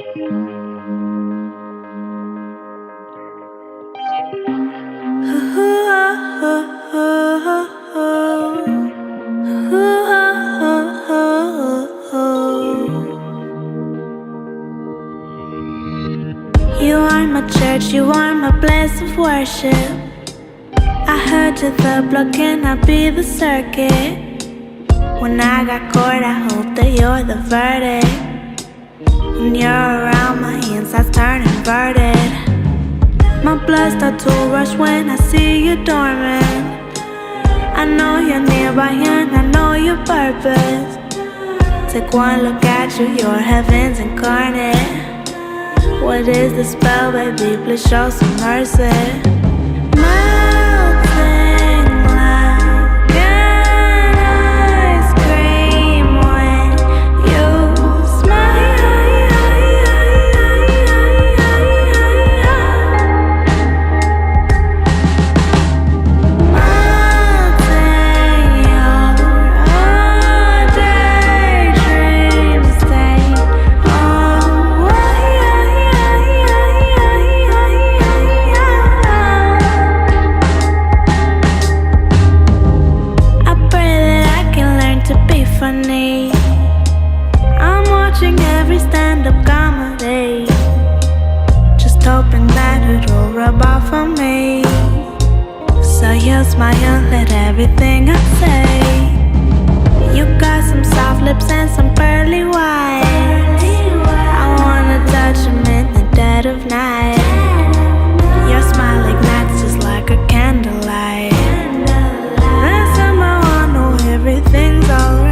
You are my church, you are my place of worship. I heard you're the block, can I be the circuit? When I got caught, I hope that you're the verdict. When you're around, my insides turn inverted. My blood starts to rush when I see you dormant. I know you're nearby and I know your purpose. Take one look at you, you're heaven's incarnate. What is the spell, baby? Please show some mercy. Melting like an ice cream when you smile. Melting your daydream state. Funny, I'm watching every stand-up comedy, just hoping that it'll rub off on me. So you smile at everything I say. You got some soft lips and some pearly white. I wanna touch them in the dead of night. Your smile ignites just like a candlelight. And somehow I know everything's alright.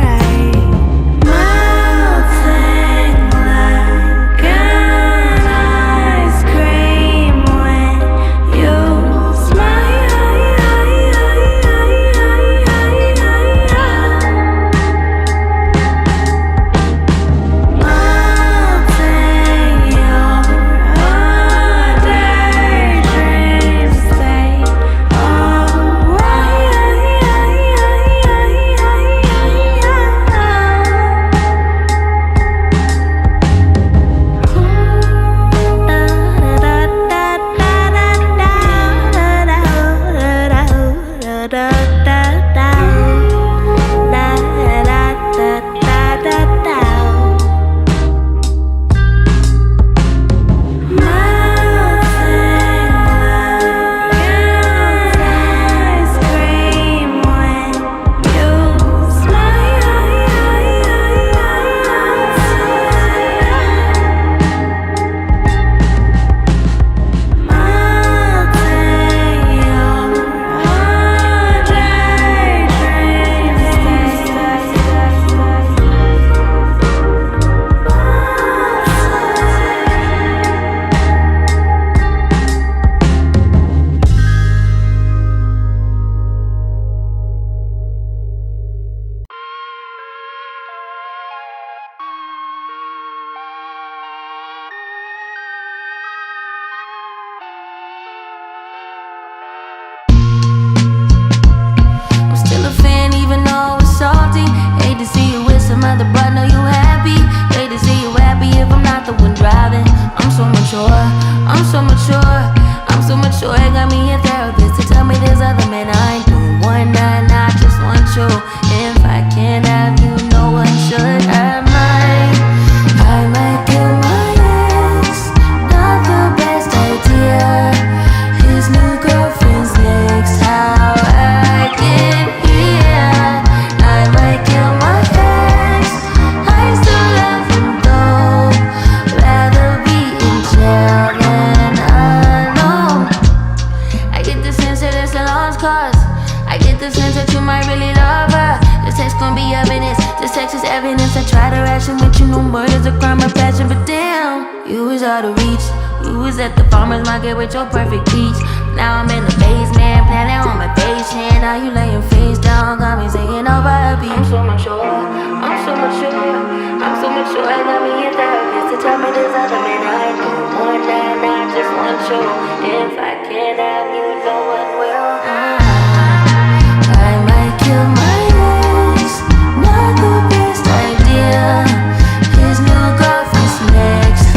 With your perfect peach. Now I'm in the basement, planning on my patient. Now you laying face down, got me singing over a beat. I'm so mature, I'm so mature, I'm so mature. I got me a therapist to tell me there's other men I don't want that, I just want you. If I can't have you, no one will. I might kill my ex, not the best idea. His new girlfriend's next.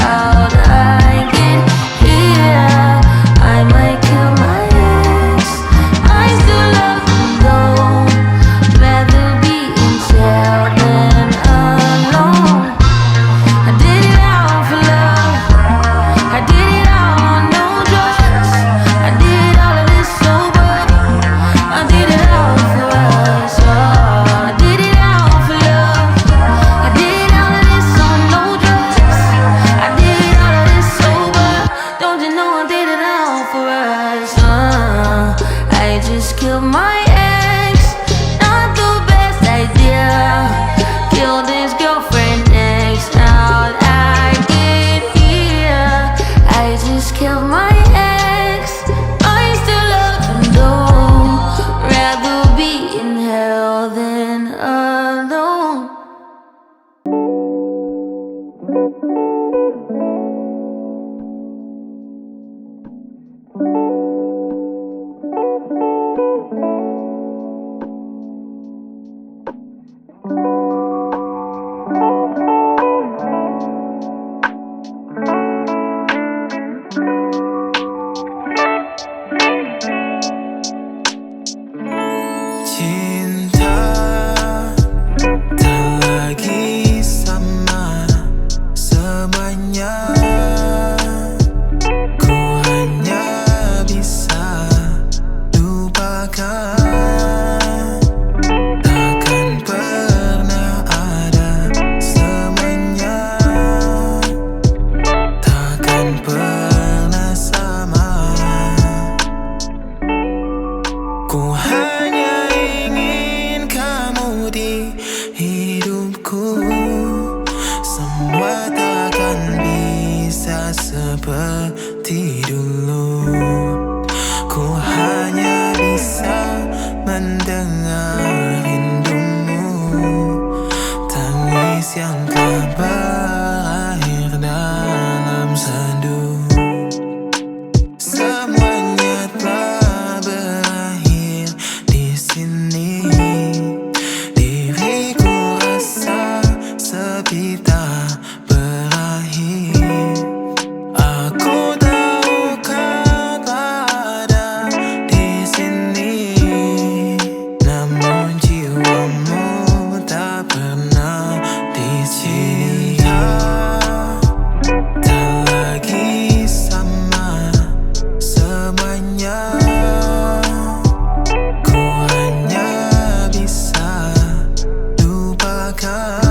semuanya. Ku hanya bisa lupakan. Takkan pernah ada semuanya. Takkan pernah sama. Ku hanya ingin kamu di hidupku. Semua takkan bisa seperti dulu. Ku hanya bisa mendengar rindumu. Tangis yang telah berakhir dalam sendu. Semuanya telah berakhir di sini. Diriku rasa sepi tak berakhir. Aku tahu kau ada di sini, namun jiwamu tak pernah di sini. Tak lagi sama semuanya. Ku hanya bisa lupakan.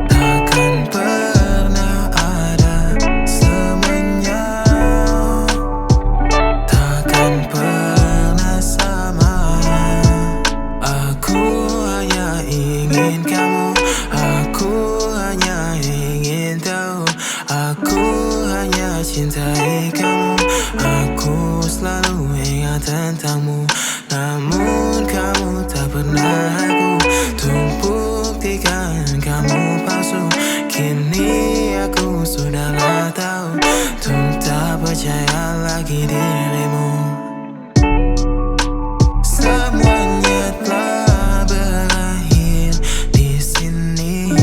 Takkan pernah ada semuanya. Takkan pernah sama. Aku hanya ingin kamu. Aku hanya ingin tahu. Aku hanya cintai kamu. Aku selalu ingat tentangmu. Namun kamu tak pernah aku. Untuk buktikan kamu palsu. Kini aku sudahlah tahu. Untuk tak percaya lagi dirimu. Semuanya telah berakhir di sini.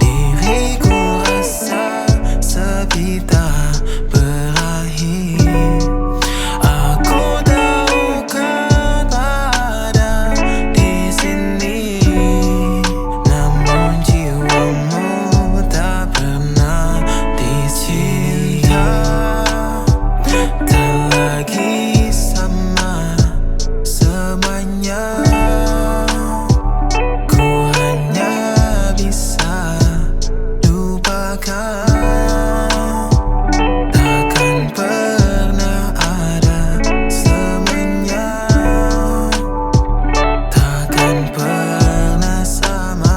Diriku rasa sepi tak berakhir. Aku tahu kau ada di sini, namun jiwamu tak pernah dicinta. Tak lagi sama semuanya. Ku hanya bisa lupakan. Takkan pernah ada semuanya. Takkan pernah sama.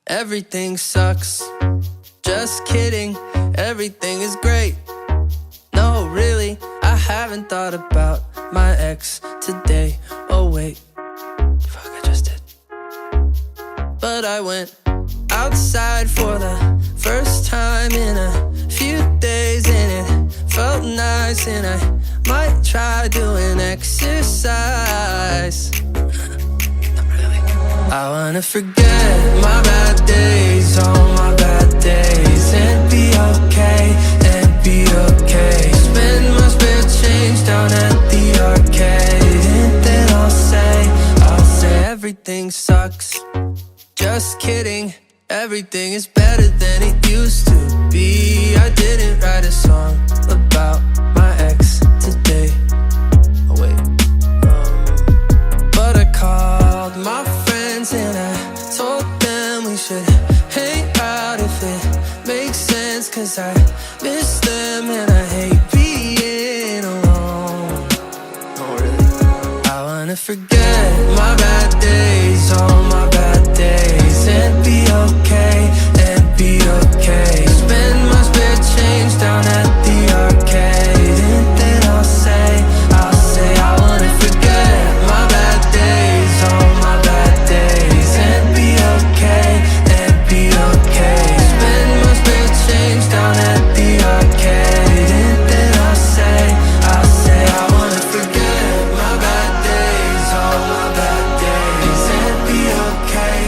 Everything sucks. Just kidding. Everything is great. No, really, I haven't thought about my ex today. Oh wait, fuck, I just did. But I went outside for the first time in a few days, and it felt nice, and I might try doing exercise. Not really. I wanna forget my bad days, all my bad days, and be okay, and be okay. Spend my spare change down at the arcade, and then I'll say everything sucks. Just kidding, everything is better than it used to be. I didn't write a song about my ex today. Oh wait, but I called my friends and I told them we should hang out if it makes sense, 'cause I miss them and I hate being alone. Oh really? I wanna forget my bad days, all my bad days, and be okay, and be okay. Spend my spare change down at the arcade, and then I'll say I wanna forget my bad days, all my bad days, and be okay, and be okay. Spend my spare change down at the arcade, and then I'll say I wanna forget my bad days, all my bad days, and be okay,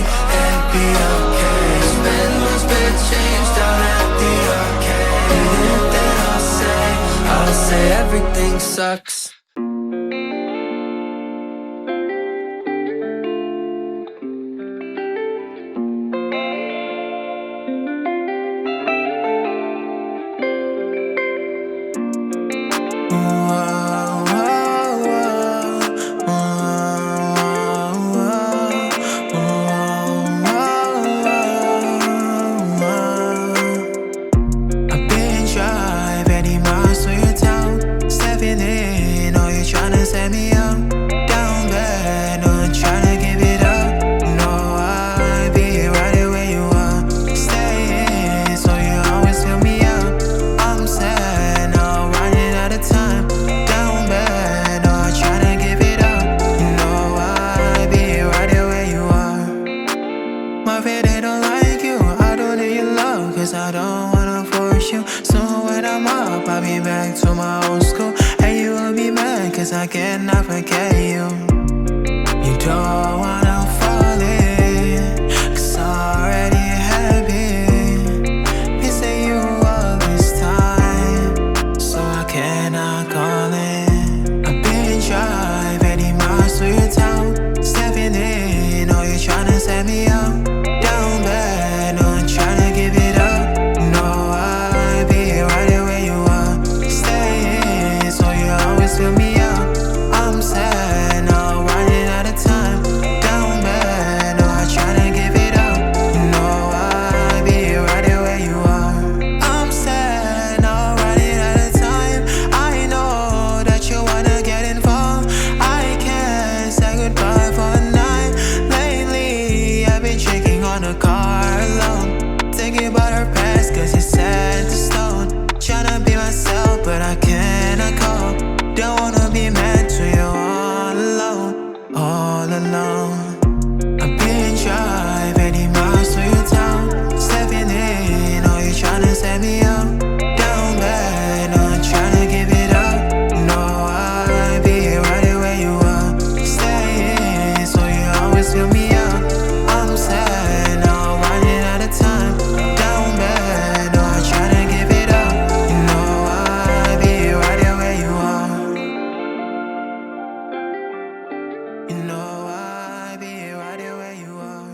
and be okay. Spend my spare change down at the arcade, and then I'll say everything sucks. My friend, they don't like you. I don't need your love, cause I don't wanna force you. So when I'm up, I'll be back to my old school. And you will be mad, cause I cannot forget you. You don't wanna fall in, cause I already have been missing you all this time, so I cannot call in. I've been driving 80 miles to your town, stepping in, oh you tryna set me up. Down bad, no I'm tryna give it up. No, I'll be right there where you are. Stay in, so you always fill me up. I'm sad, now running out of time. Down bad, no I'm tryna give it up. No, I'll be right there where you are. I'm sad, now running out of time. I know that you wanna get involved. I can't say goodbye for a night. Lately, I've been checking on the car alone, thinking about her past, cause it's set to stone. Tryna be myself, but I cannot cope. Don't wanna be mad to you all alone, all alone. I've been driving 80 miles to your town, stepping in, oh you tryna set me up. Down bad, no I'm tryna give it up. No, I'll be right there where you are. Stay in, so you always fill me up. I'm sad, now I'm running out of time. Down bad, no I'm tryna give it up. No, I'll be right there where you are. You know I'll be right there where you are.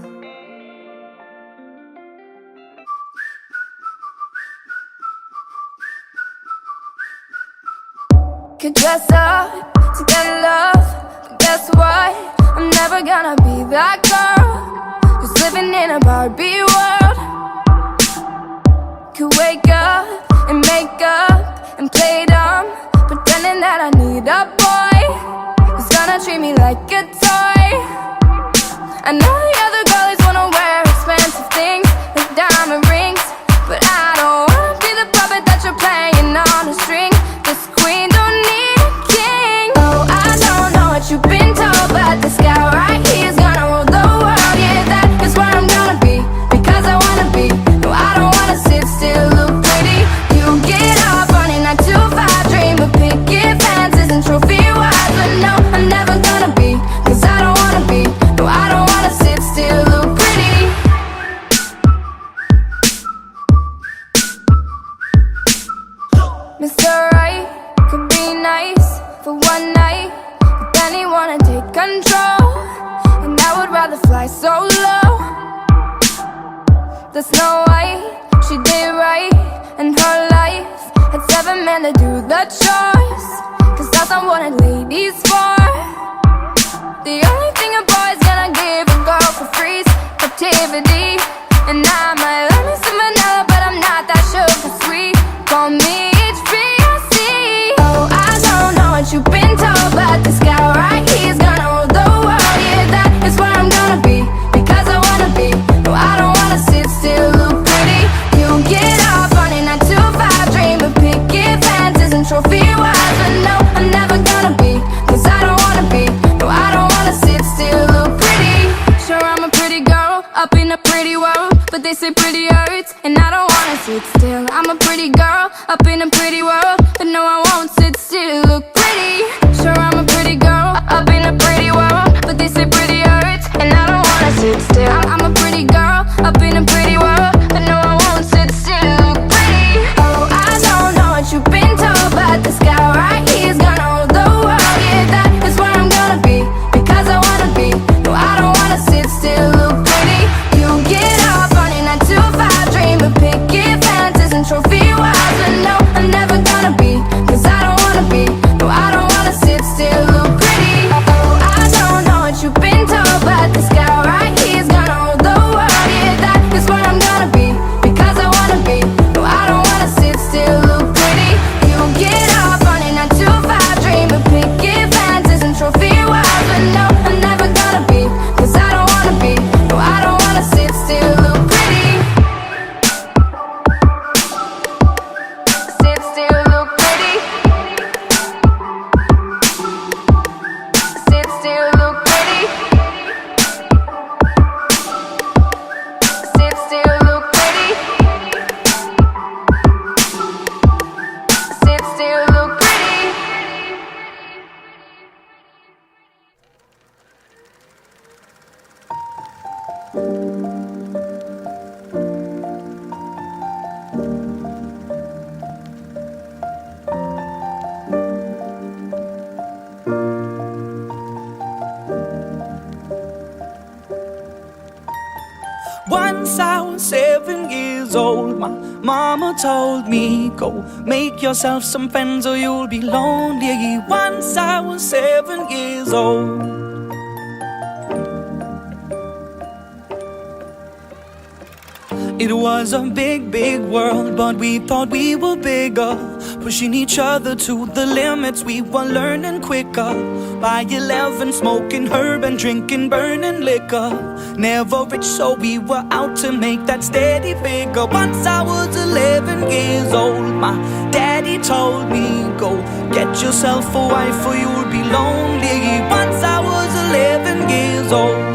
Could dress up to get love, but guess what? I'm never gonna be that girl who's living in a Barbie world. Could wake up and make up and play dumb, pretending that I need a boy who's gonna treat me like a toy. I know the other girlies wanna wear expensive things like diamond rings, but I don't wanna be the puppet that you're playing on a string. This queen don't need a king. Oh, I don't know what you've been told, but this guy right here is gonna rule the world. Yeah, that is where I'm gonna be, because I wanna be. No, I don't wanna sit still, look pretty. You get up on a 9 to 5 dream of picket fences and trophy wives, but no, I'm never gonna be, cause I don't wanna be. No, I don't wanna sit still, look pretty. Mr. Right could be nice for one night, but then he wanna take control, and I would rather fly solo. The Snow White, she did right in her life, had 7 men to do the chores, cause that's not what a lady's for. The only thing a boy's gonna give a girl for free is captivity, and I might love me some vanilla, but I'm not that sugar sweet. Call me HBIC. Oh, I don't know what you've been told, but this guy right here is gonna rule the world. Yeah, that is where I'm gonna be, because I wanna be. No, I don't wanna sit still, look pretty. You get up on a 9 to 5 dream of picket fences and trophy wives, but no, I'm never gonna be, cause I don't wanna be. No, I don't wanna sit still, look pretty. Sure, I'm a pretty girl up in a pretty world, but they say pretty hurts, and I don't wanna sit still. I'm a pretty girl up in a pretty world, but no, I won't sit still, look pretty. Sure, I'm a pretty girl up in a pretty world, but they say pretty hurts, and I don't wanna sit still. I'm a pretty girl up in a pretty world, but no, I won't sit still, look pretty. Oh, I don't know what you've been told, but this guy right here is gonna rule the world. Yeah, that is where I'm gonna be, because I wanna be. No, I don't wanna sit still, look pretty. You get up on a 9 to 5 dream of picket fences and trophy wives, but no, I'm never gonna be, cause I don't wanna be. No, I don't wanna sit still. Once I was 7 years old, my mama told me, go make yourself some friends or you'll be lonely. Once I was 7 years old. It was a big, big world, but we thought we were bigger, pushing each other to the limits. We were learning quicker. By 11, smoking herb and drinking burning liquor. Never rich, so we were out to make that steady figure. Once I was 11 years old, my daddy told me, go get yourself a wife or you'll be lonely. Once I was 11 years old.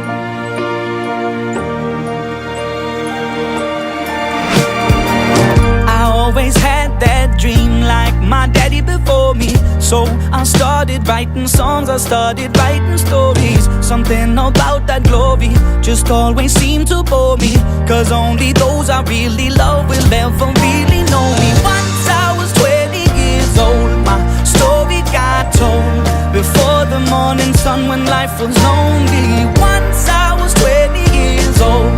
Always had that dream like my daddy before me. So I started writing songs, I started writing stories. Something about that glory just always seemed to bore me, cause only those I really love will ever really know me. Once I was 20 years old, my story got told before the morning sun when life was lonely. Once I was 20 years old.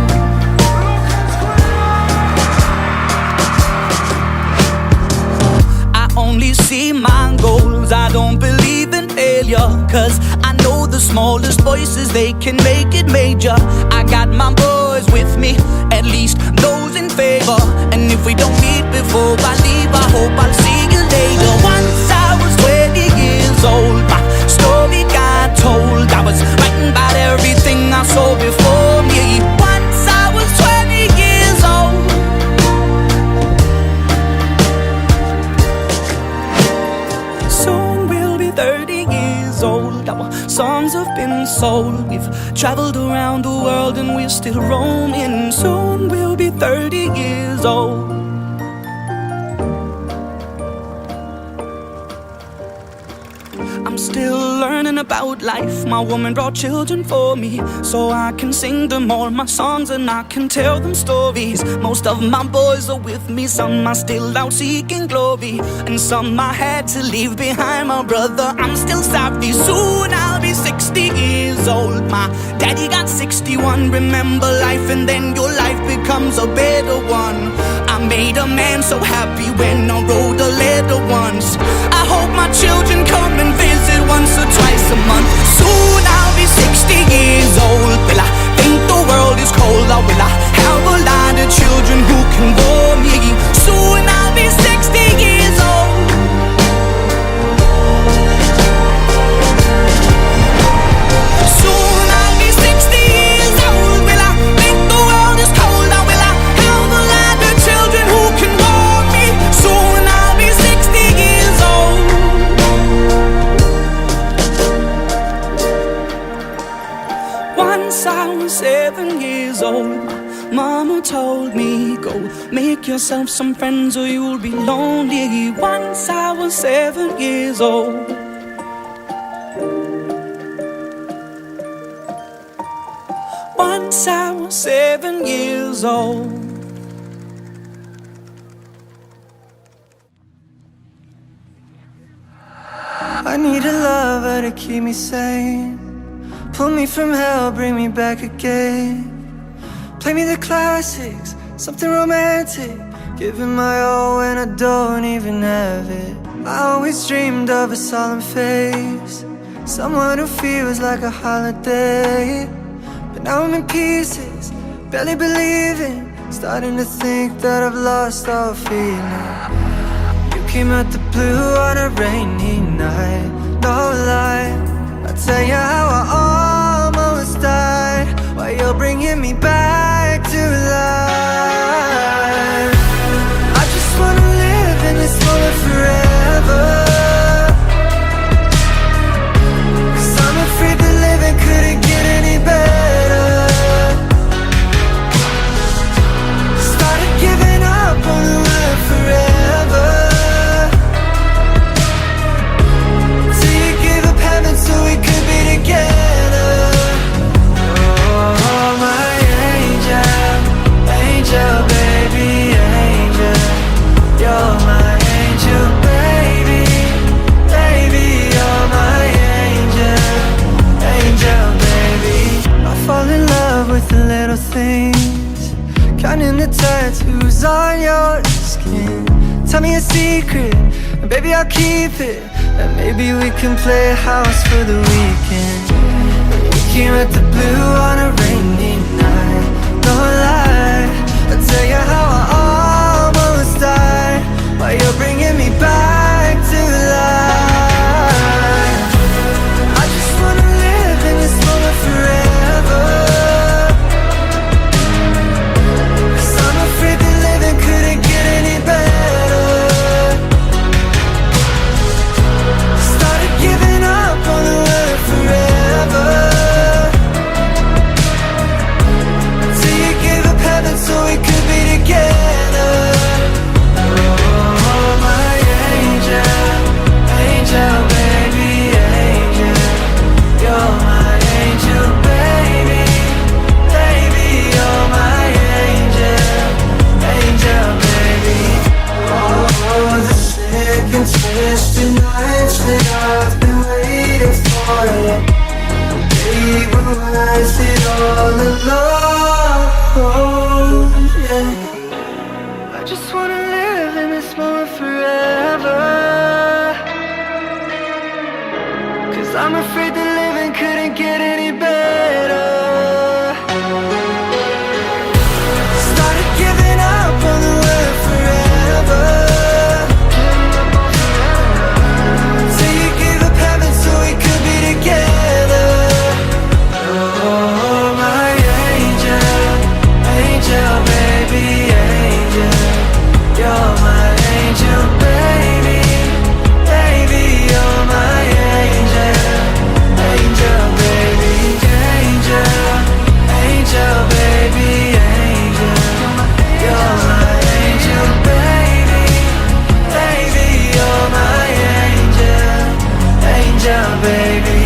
Only see my goals, I don't believe in failure, cause I know the smallest voices, they can make it major. I got my boys with me, at least those in favor. And if we don't meet before I leave, I hope I'll see you later. Once I was 20 years old, my story got told. I was writing about everything I saw before me. Once I was 20 years old. Soon we'll be 30 years old. Our songs have been sold. We've traveled around the world and we're still roaming. Soon we'll be 30 years old. I'm still learning about life. My woman brought children for me, so I can sing them all my songs and I can tell them stories. Most of my boys are with me, some are still out seeking glory, and some I had to leave behind. My brother, I'm still sorry. Soon I'll be 60 years old. My daddy got 61. Remember life and then your life becomes a better one. I made a man so happy when I wrote a letter once. I hope my children come and visit once or twice a month. Soon I'll be 60 years old. Will I think the world is cold, or will I have a lot of children who can bore me? Soon I'll be 60 years old. Soon I'll be 60 years old. Will I think the world is cold, or will I have a lot of children who can bore me? Soon I'll be 60 years old. Once I was 7 years old, mama told me, go make yourself some friends or you'll be lonely. Once I was 7 years old. Once I was 7 years old. I need a lover to keep me sane, pull me from hell, bring me back again. Play me the classics, something romantic, giving my all when I don't even have it. I always dreamed of a solemn face, someone who feels like a holiday. But now I'm in pieces, barely believing, starting to think that I've lost all feeling. You came out the blue on a rainy night, no lie, I'll tell you how I almost died, while you're bringing me back to life. I just wanna live in this moment forever, 'cause I'm afraid that living couldn't get any better. Started giving up on the word forever, till you gave up heaven so we could be together. Oh, my angel. shining the tattoos on your skin. Tell me a secret, and baby I'll keep it. And maybe we can play house for the weekend. We came at the blue on a rainy night. No lie, I'll tell you how I almost died, while you're bringing me back to life. I just wanna live in this moment forever, 'cause I'm afraid that living couldn't get any better. Started giving up on the word forever, till you gave up heaven so we could be together. Oh, my angel, angel, baby, angel. You're my angel, baby, baby. You're my angel, angel, baby. Oh, the sick and twisted nights that I've been waiting for you. They were worth it all alone, yeah. I just wanna live in this moment forever, 'cause I'm afraid that living couldn't get any better. Started giving up on the word forever, till you gave up heaven so we could be together. Oh, my angel, angel, baby, angel. You're my angel, baby, baby. You're my angel, angel, baby, angel, angel, baby, angel. You're my angel, baby, baby. You're my angel, angel, baby.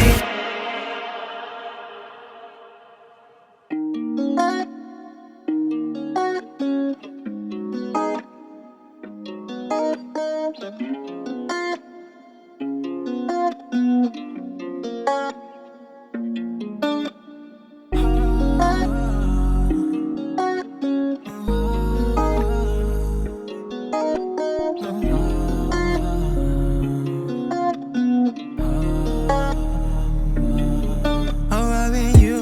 Arriving you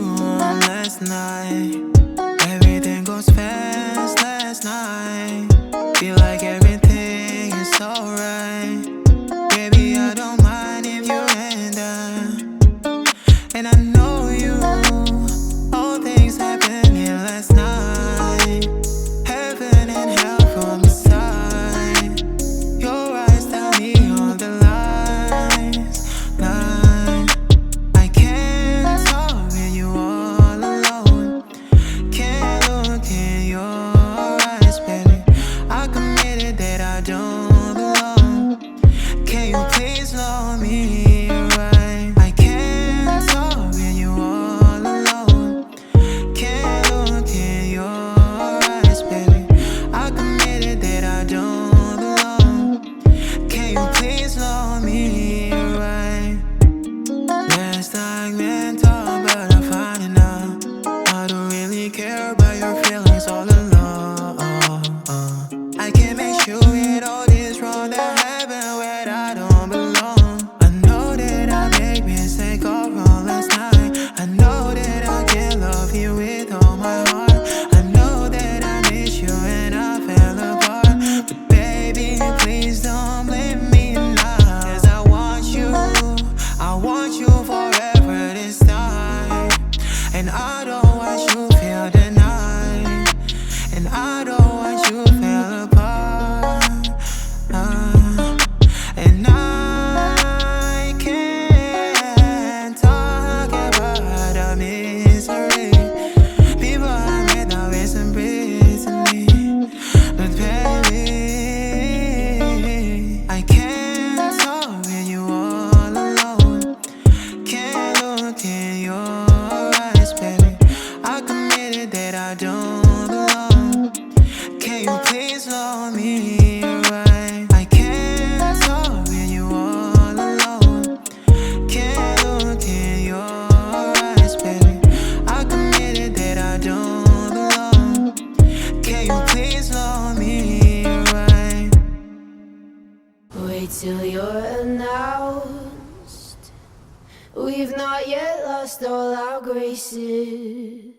on last night. Everything goes fast last night. Feel like everything is alright. Baby, I don't mind if you end up. And I know you. All things happened here last night. Heaven and hell from the side. Your eyes tell me all the lies. I can't talk when you all alone. Can't look in your eyes, baby. I committed that I don't belong. Can you please love me right? I can't talk when you all alone. Can't look in your eyes, baby. I committed that I don't belong. Can you please love me right? Last time meant talk, but I find it now. I don't really care about your feelings all along. I can't make sure it all is wrong that happened where I don't belong. I know that I made mistake all wrong last night. I know that I can't love you with all my heart. I know that I miss you and I fell apart. But baby, please don't blame me now. 'Cause I want you forever this time. And I don't want you feel denied. And I don't want you fell apart. And I can't talk about our misery. People I met now listen pretty. But baby, I can't talk when you all alone. Can't look in your eyes, baby. I committed that I don't belong. Can you please love me right? I can't talk when you all alone. Can't look in your eyes, baby. I committed that I don't belong. Can We've not yet lost all our graces.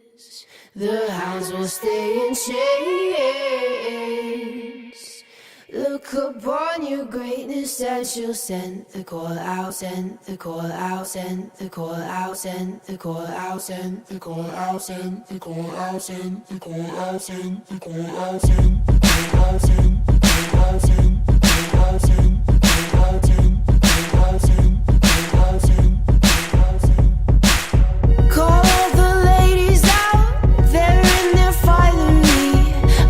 The hounds will stay in chains. Look upon your greatness and she'll send the call out, send the call out, send the call out, send the call out, send the call out, send the call out, send the call out, send the call out, send the call out, send the call out, send the call out, send the call out, send the call out, send the call out, send. Call all the ladies out, they're in their finery.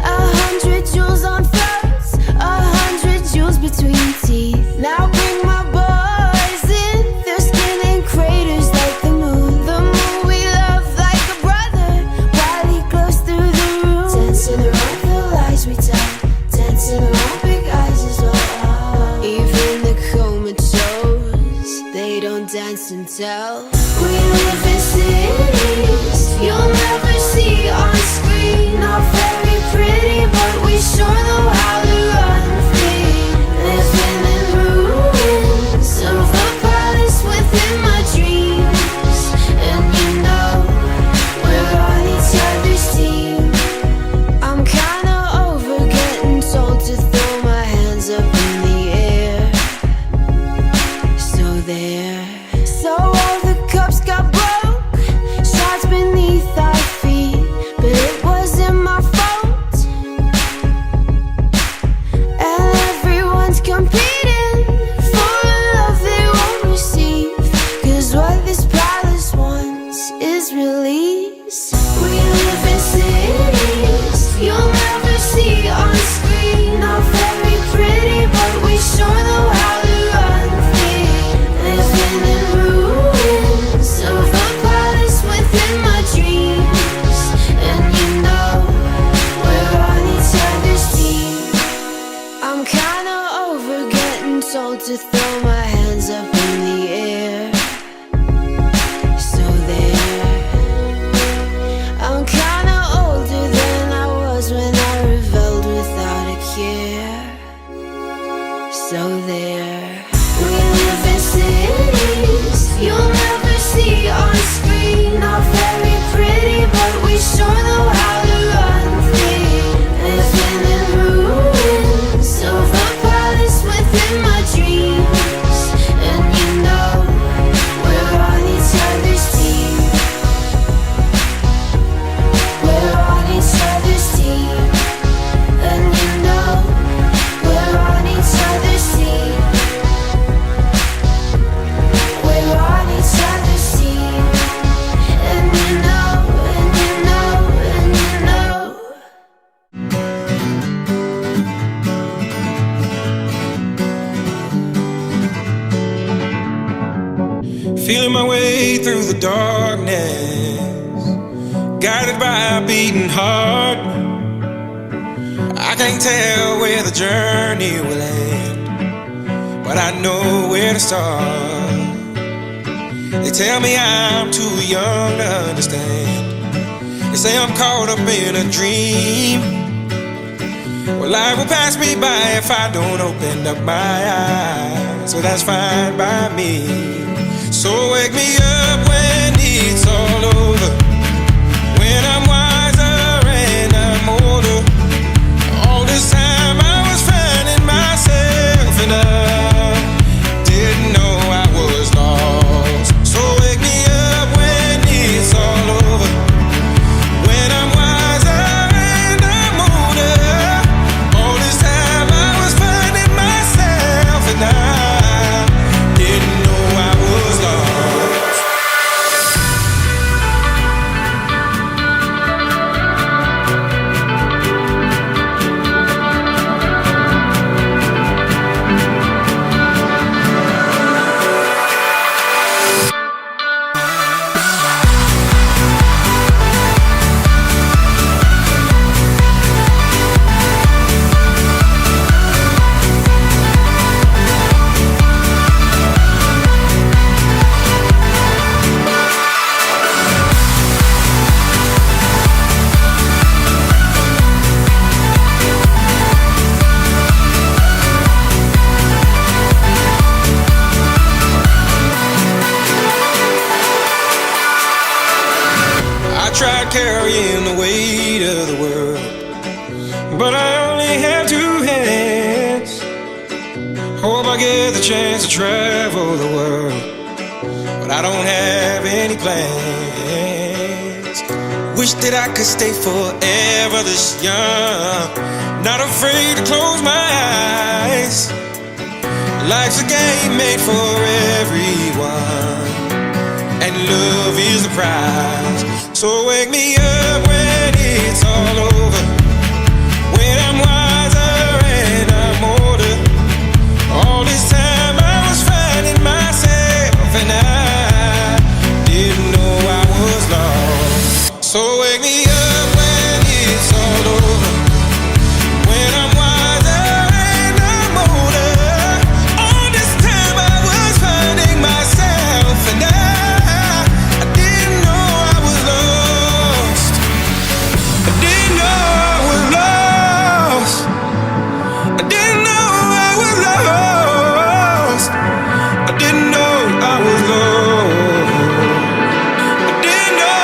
100 jewels on throats, 100 jewels between teeth. Now bring my boys in, their skin in craters like the moon. The moon we love like a brother, while he glows through the room. Dancing around the lies we tell, dancing around big eyes as well. Even the comatose, they don't dance and tell. We live in cities you'll never see on screen. Not very pretty, but we sure know how to run free. Living in ruins of the palace within my dreams. And you know, we're on each other's team. I'm kinda over getting told to throw my hands up in the air. So there. So all the cups got broke, shards beneath our feet, but it wasn't my fault. And everyone's competing for a love they won't receive, 'cause what this palace wants is release. We live in cities you'll never see on screen. Not very pretty, but we sure know how to run free. Living in ruins of the palace within my dreams. And you know, we're on each other's team. I'm kinda over getting told to throw my hands up in the air. So there. I'm kinda older than I was when I rebelled without a care. So there. We live in cities you'll never see on screen. Not very pretty, but we sure know how to run free. Living in ruins of the palace within my dreams. And you know, we're on each other's team. We're on each other's team. And you know, we're on each other's team. We're on each other's team. And you know, and you know, and you know. Feeling my way through the darkness, guided by a beating heart. I can't tell where the journey will end, but I know where to start. They tell me I'm too young to understand. They say I'm caught up in a dream. Well, life will pass me by if I don't open up my eyes, so that's fine by me. So wake me up when it's all over, when I'm wiser and I'm older. All this time I was finding myself and I didn't know I was lost. So wake me up when it's all over, when I'm wiser and I'm older. All this time I was finding myself and I didn't know I was lost. but I only have two hands. Hope I get the chance to travel the world, but I don't have any plans. Wish that I could stay forever this young, not afraid to close my eyes. Life's a game made for everyone, and love is the prize. So wake me up when it's all over, when I'm wiser and I'm older. All this time I was finding myself, and I didn't know I was lost. So wake me up when it's all over, when I'm wiser and I'm older. All this time I was finding myself, and I didn't know I was lost. I didn't know I was lost. I didn't know I was lost. I didn't know I was lost. I didn't know.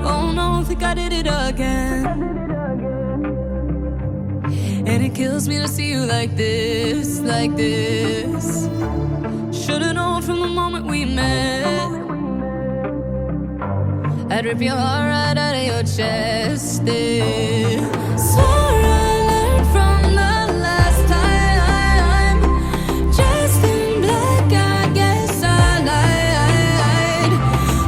Oh no, think I did it again. And it kills me to see you like this, like this. Should've known from the moment we met, I'd rip your heart right out of your chest. Swore I learned from the last time. Dressed in black, I guess I lied.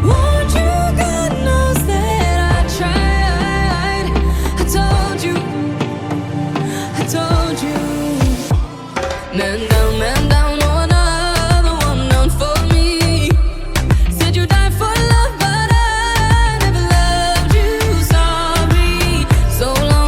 Won't you, God knows that I tried. I told you. Man down, no another one down for me. Said you died for love, but I never loved you. Sorry, so long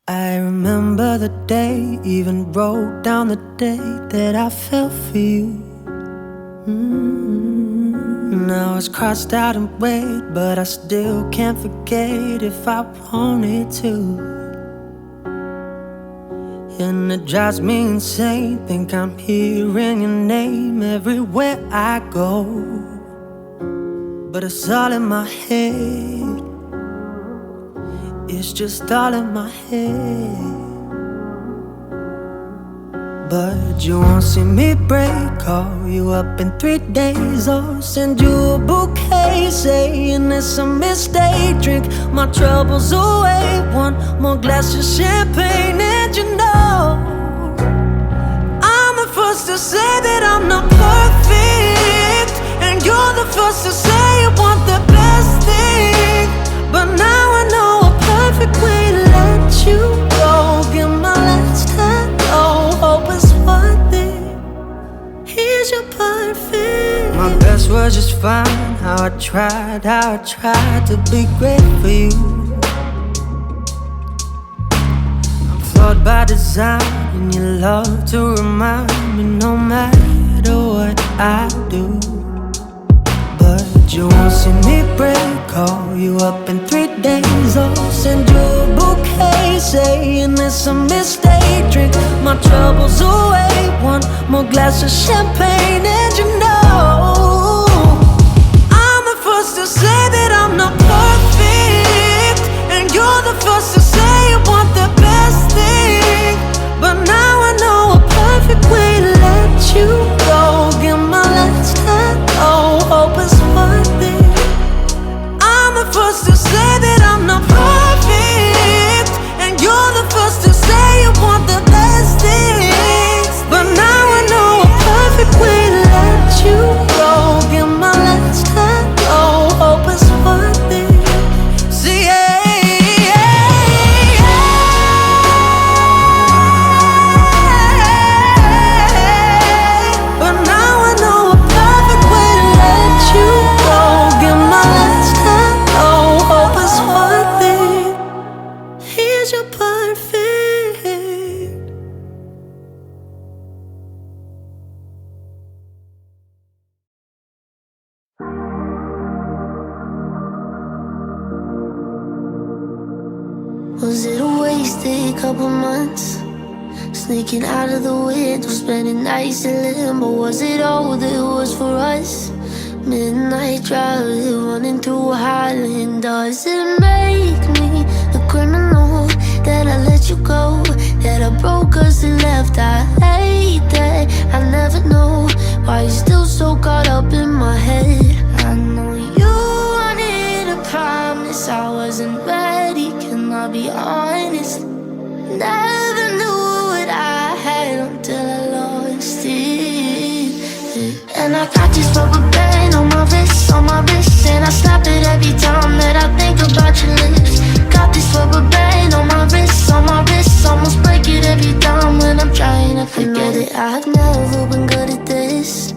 I remember the day, even wrote down the day that I fell for you. Now it's crossed out in red, but I still can't forget if I wanted to. And it drives me insane, think I'm hearing your name everywhere I go. But it's all in my head, it's just all in my head. But you won't see me break, call you up in 3 days, or send you a bouquet saying it's a mistake. Drink my troubles away, one more glass of champagne. And you know I'm the first to say that I'm not perfect, and you're the first to say you want the best thing. But now I know a perfect way to let you go. Give my last hello, hope it's worth it. Here's your perfect. My best was just fine, how I tried to be great for you. I'm flawed by design, and you love to remind me no matter what I do. But you won't see me break, call you up in 3 days, or send you a bouquet saying it's a mistake. Drink my troubles away, one more glass of champagne. And you know I'm the first to say that I'm not perfect, and you're the first to say you want the best thing. But now I know a perfect way to let you go. Give my last hello, hope it's worth it. I'm the first to say that I'm not perfect, and you're the first to say you want the best things. But now I know a perfect way to let you go. Give my last hello, hope it's worth it. See, but now I know a perfect way to let you go. Give my last hello, hope it's worth it. Here's your perfect. Was it a wasted couple months? Sneaking out of the window, spending nights in limbo. Was it all there was for us? Midnight driving, running through Highland. Does it make me a criminal that I let you go? That I broke us and left? I hate that I never know why you're still so caught up in my head. I know you wanted a promise, I wasn't ready, can I be honest? Never knew what I had until I lost it. And I got this rubber band on my wrist, and I snap it every time that I think about your lips. Got this rubber band on my wrist, almost break it every time when I'm trying to forget it. I've never been good at this.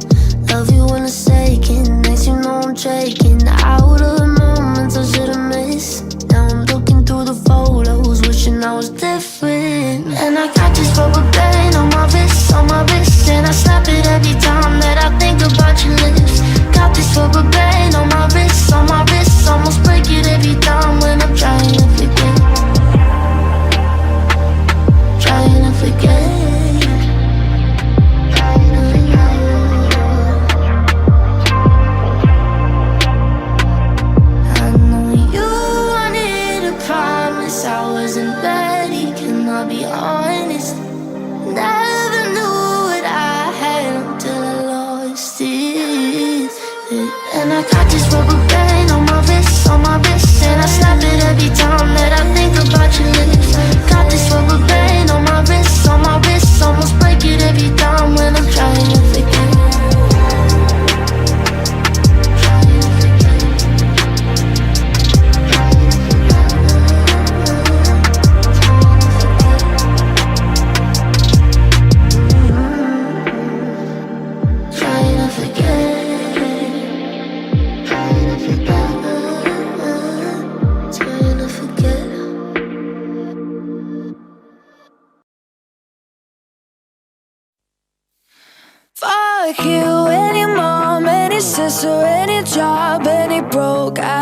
Love you in a second, next you know I'm checking out of moments I should've missed. Now I'm looking through the photos, wishing I was different. And I got this rubber band on my wrist, and I snap it every time that I think about your lips. Got this rubber band on my wrist, almost break it every time when I'm trying to forget. Trying to forget. I wasn't ready, can I be honest?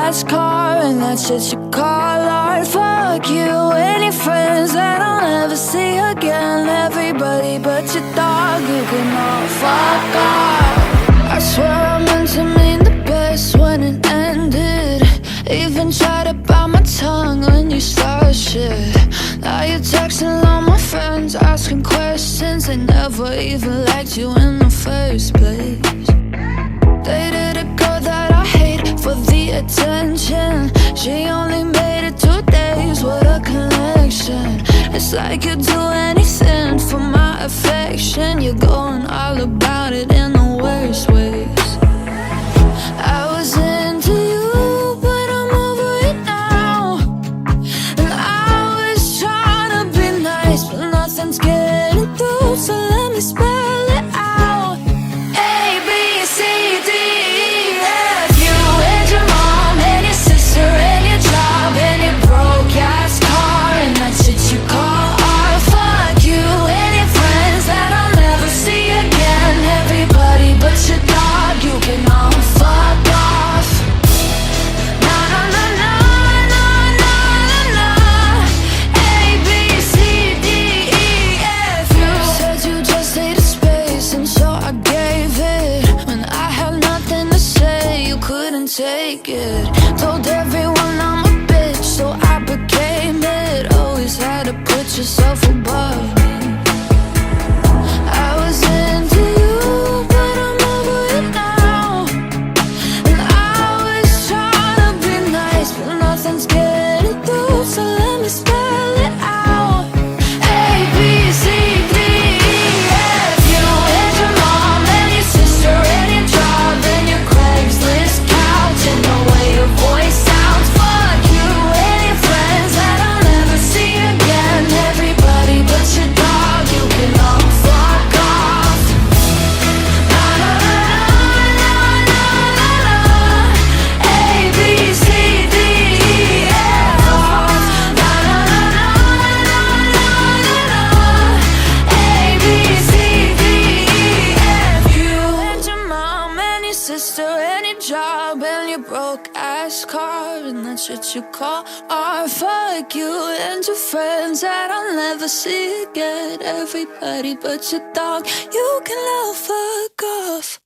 ass car, and that's shit you call art. Fuck you and your friends that I'll never see again. Everybody but your dog, you can all fuck off. I swear I meant to mean the best when it ended. Even tried to bite my tongue when you started shit. Now you're texting all my friends, asking questions. They never even liked you in the first place. Dated a girl that I hate for the attention. She only made it 2 days, what a connection. It's like you'd do anything for my affection. You're going all about it in the worst ways. I was into you, but I'm over it now. And I was trying to be nice, but nothing's getting through, so let me spell it out. A, B, C, D, E, F. You and your mom and your sister and your job and your broke ass car, and that shit you call art. Fuck you and your friends that I'll never see again. Everybody but your dog, you can all fuck off. Na na na na na na na na. A, B, C, D, E, F. You said you just needed space, and so I gave it. When I had nothing to say, you couldn't take it. Told everyone I'm a bitch, so I became it. Always had to put yourself above me. I was into you, but I'm over it now. And I was trying to be nice, but nothing's getting through, so let me spell it out. A, B, C, D, E, F. You and your mom and your sister and your job and your Craigslist couch and the way your voice sounds. Fuck you and your friends that I'll never see again. Everybody but your dog, you can all fuck off. Na na na na na na na. A, B, C, D, E, F. Na na na na na na na. A, B, C, D, E, F. You and your mom and your sister and your job and your broke ass car, and that's what you call art. Fuck you and your friends that I'll never see again. Everybody but your dog, you can all fuck off.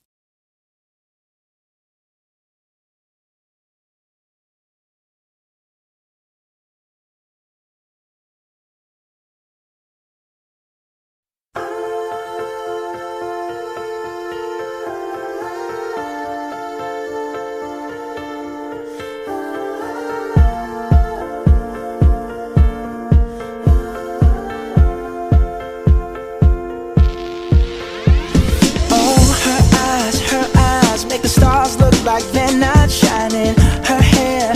Oh, her eyes make the stars look like they're not shining. Her hair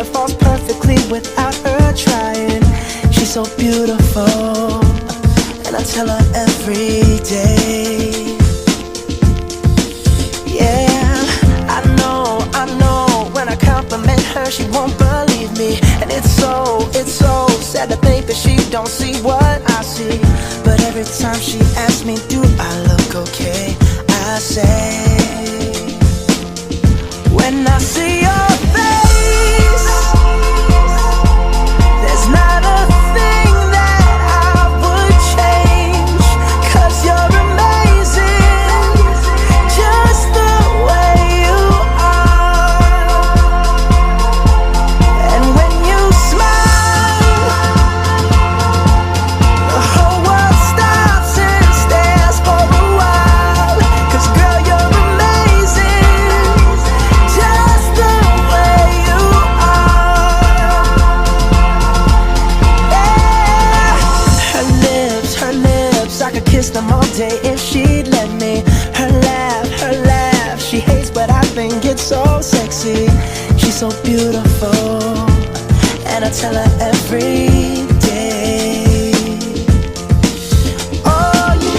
falls perfectly without her trying. She's so beautiful, and I tell her every day. Yeah, I know, when I compliment her, she won't believe me. And it's so sad to think that she don't see what I see. But every time she asks me, do I look okay, I say, when I see your face, there's not a thing that I would change. 'Cause you're amazing, just the way you are. And when you smile, the whole world stops and stares for a while. 'Cause girl, you're amazing, just the way you are. Yeah. Her lips, I could kiss them all day if she'd let me. Her laugh, she hates, but I think it's so sexy. She's so beautiful, and I tell her every day. Oh, you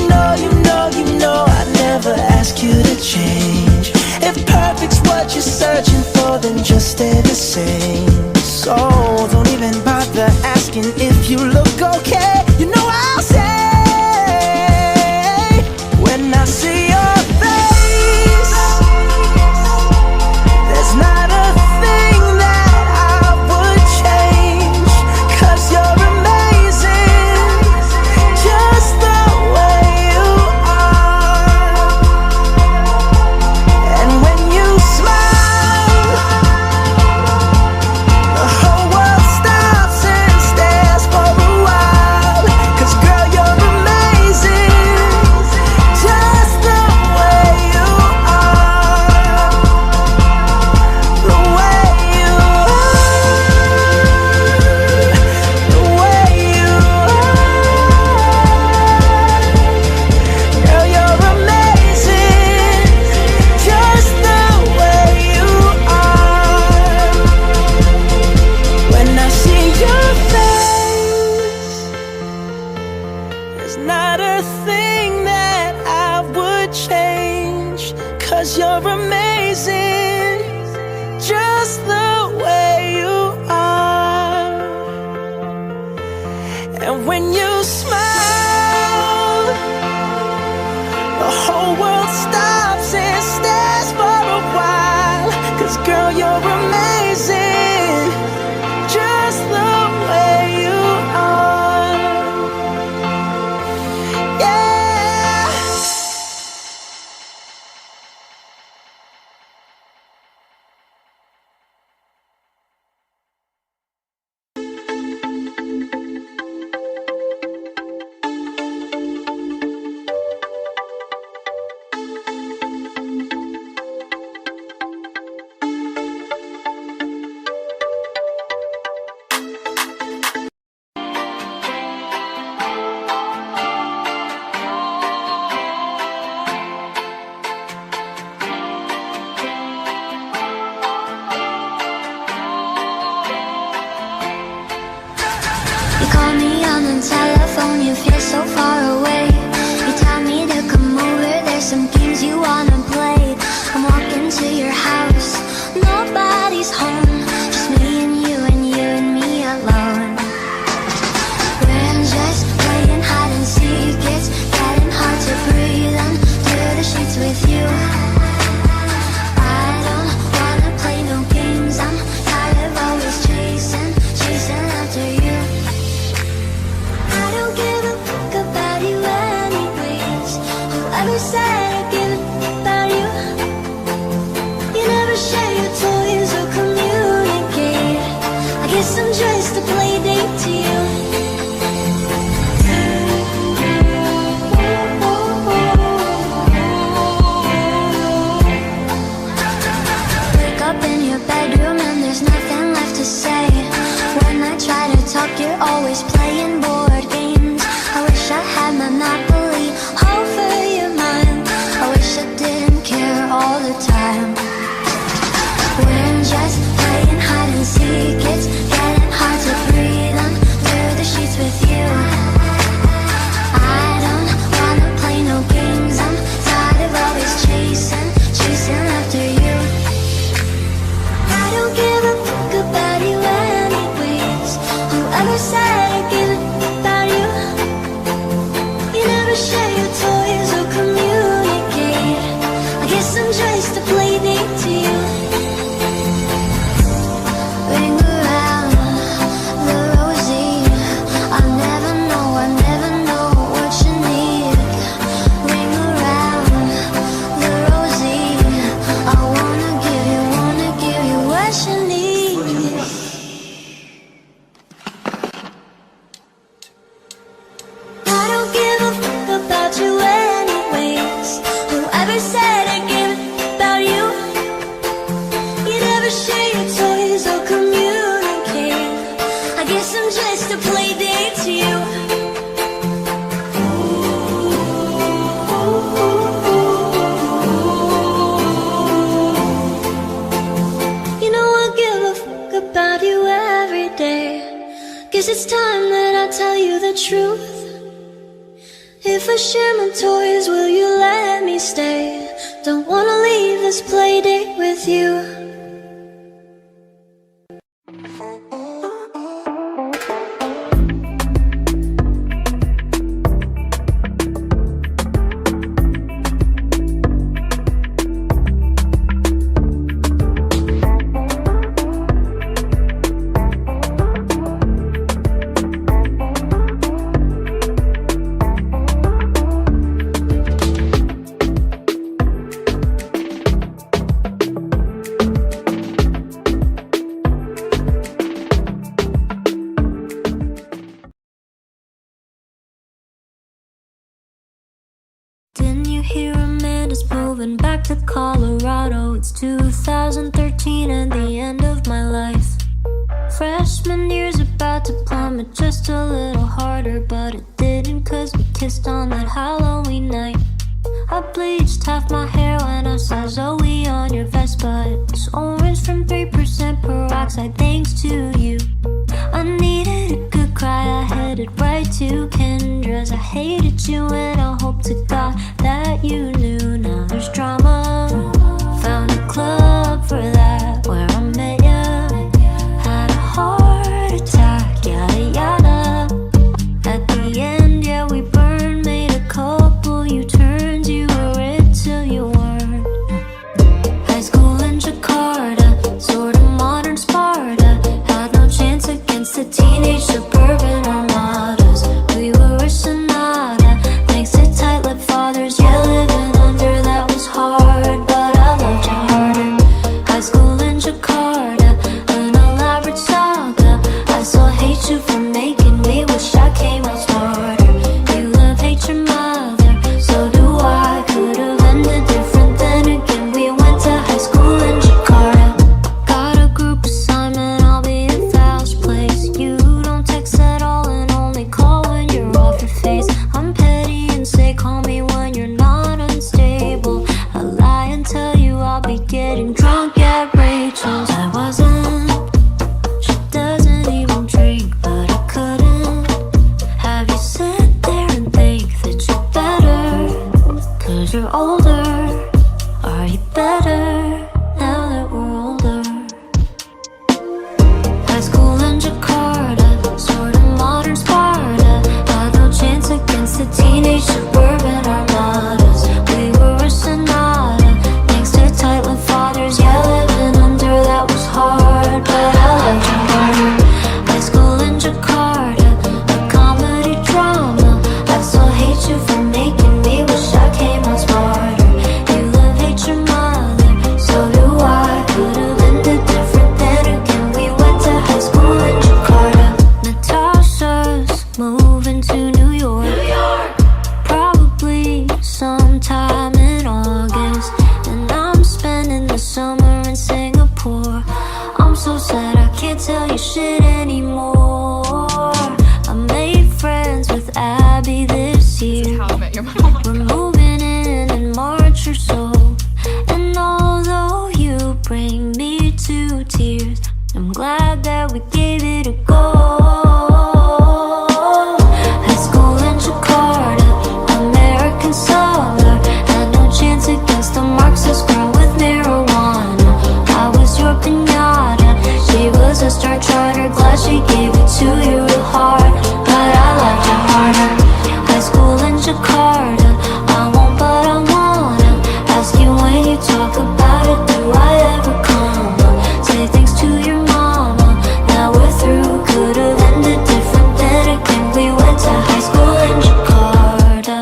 know, I never ask you to change. If perfect's what you're searching for, then just stay the same. So don't even bother asking if you look okay. You know I'll say, when I see your face, there's not a thing just the way you are. And when you smile, the whole world stops and stares for a while. 'Cause girl, you're amazing, just the way you are. Yeah. You call me on the telephone, you feel so far away. You tell me to come over, there's some games you wanna play. I'm walking to your house, nobody's home, just me and you and me alone. We're just playing hide and seek, it's getting hard to breathe under the sheets with you. I don't wanna play no games, I'm tired of always chasing after you. I don't give a fuck about you anyways. Whoever said I give a fuck about you? You never share your toys or communicate. I guess I'm just a play date to you. Wake up in your bedroom and there's nothing left to say. When I try to talk, you're always playing board games. I wish I had Monopoly over your mind. I wish I didn't care all the time. We're just playing hide and seek, it's getting hard to breathe under the sheets with you. I don't wanna play no games, I'm tired of always chasing after you. I don't give a fuck about you anyways. Whoever said I give a fuck about you? You never share your toys or communicate. I guess I'm just a play date to you. Ring around the rosy, I never know what you need. Ring around the rosy, I wanna give you what you need. I don't give a fuck about you anyways. Whoever said I give a fuck about you? You never share your toys or communicate. I guess I'm just a play date to you. You know I give a fuck about you every day. Guess it's time that I tell you the truth. If I share my toys, will you let me stay? Don't wanna leave this play date with you. Didn't you hear Amanda's moving back to Colorado? It's 2013 and the end of my life. Freshman year's about to plummet just a little harder, but it didn't 'cause we kissed on that Halloween night. I bleached half my hair when I saw Zoe on your vest, but it's orange from 3% peroxide thanks to you. I needed a good cry, I headed right to Kendra's. I hated you and I hope to God that you knew. Now there's drama, found a club for that where I met bullshit anymore. I made friends with Abby this year. We're moving in March or so. And although you bring me to tears, I'm glad that we gave it a go. High school in Jakarta, American summer, had no chance against a Marxist girl with marijuana. I was your piñata, she was a star charter. Glad she gave it to you real hard, but I liked her harder. High school in Jakarta, I won't but I wanna ask you when you talk about it, do I ever come up? Say thanks to your mama, now we're through. Could've ended different, then again we went to high school in Jakarta.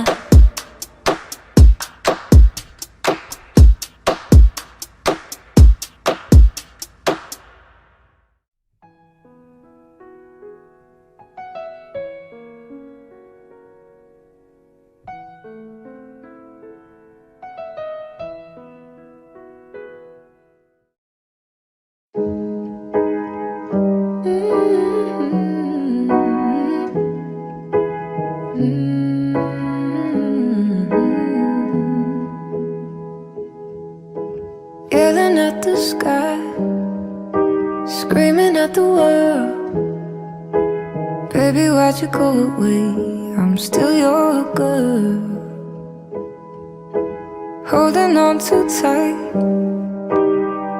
Yelling at the sky, screaming at the world. Baby, why'd you go away? I'm still your girl. Holding on too tight,